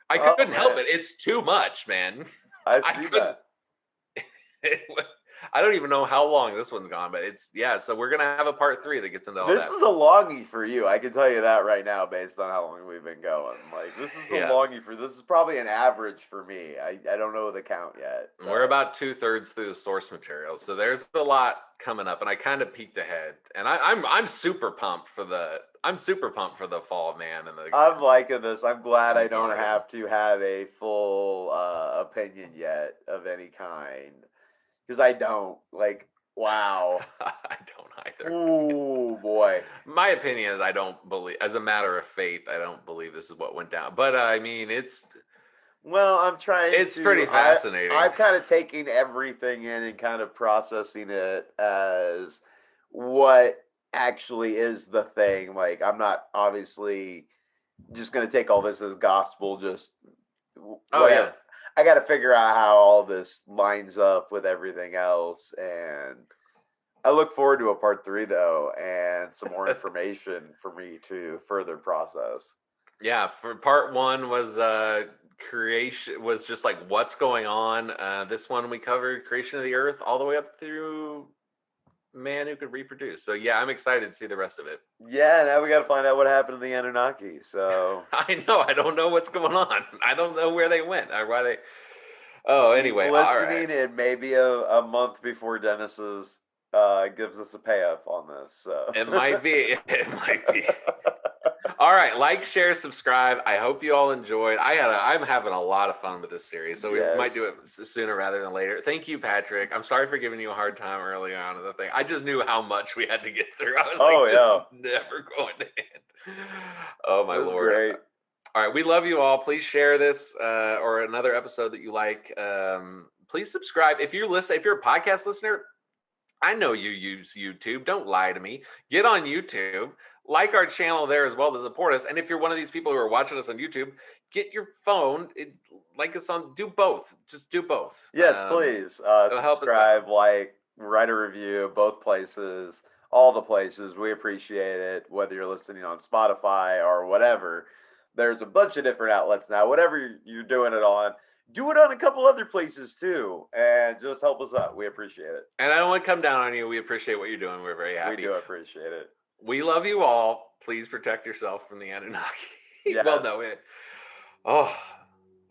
I
Oh
couldn't help
man,
it. It's too much, man.
I
I
see
couldn't.
that.
I don't even know how long this one's gone, but it's, yeah. So we're gonna have a part 3 that gets into all
This
that.
is a longie for you. I can tell you that right now, based on how long we've been going. Like this is a
Yeah,
longie for. This is probably an average for me. I don't know the count yet.
we're
But
about 2/3 through the source material, so there's a lot coming up, and I kind of peeked ahead, and I'm super pumped for the fall, man, and the
I'm liking this. I'm glad I don't
Mandalorian.
have to have a full opinion yet of any kind. Because I don't. Like, wow.
I don't either.
Ooh, boy.
My opinion is I don't believe, as a matter of faith, I don't believe this is what went down. But I mean,
Well, I'm trying
it's pretty
to.
fascinating.
I'm kind of taking everything in and kind of processing it as what actually is the thing. Like, I'm not obviously just going to take all this as gospel. Just
Oh
whatever.
yeah.
I got to figure out how all this lines up with everything else, and I look forward to a part 3 though, and some more information for me to further process.
Yeah, for part 1 was creation, was just like what's going on. This one we covered creation of the earth all the way up through man who could reproduce. So yeah, I'm excited to see the rest of it.
Yeah, now we got to find out what happened to the Anunnaki. So
I know, I don't know what's going on. I don't know where they went or why they. Oh,
keep
anyway, all right.
listening, and maybe a month before Dennis's gives us a payoff on this. So
It might be. It might be. All right, like, share, subscribe. I hope you all enjoyed. I'm having a lot of fun with this series, so we
yes,
might do it sooner rather than later. Thank you, Patrick. I'm sorry for giving you a hard time early on in the thing. I just knew how much we had to get through. I was
oh
like, this
yeah,
is never going to end. Oh my
it was
lord.
great.
All right, we love you all. Please share this or another episode that you like. Please subscribe if you're a podcast listener. I know you use YouTube. Don't lie to me. Get on YouTube, like our channel there as well to support us. And if you're one of these people who are watching us on YouTube, get your phone, like us on. Do both. Just do both.
Yes, please
It'll help us out.
subscribe, like, write a review, both places, all the places. We appreciate it. Whether you're listening on Spotify or whatever, there's a bunch of different outlets now. Whatever you're doing it on, do it on a couple other places too, and just help us out. We appreciate it.
And I don't want to come down on you. We appreciate what you're doing. We're very
We
happy.
do appreciate it.
We love you all. Please protect yourself from the Anunnaki. Well,
Yes.
no, it. Oh,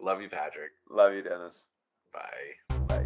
love you, Patrick.
Love you, Dennis.
Bye.
Bye.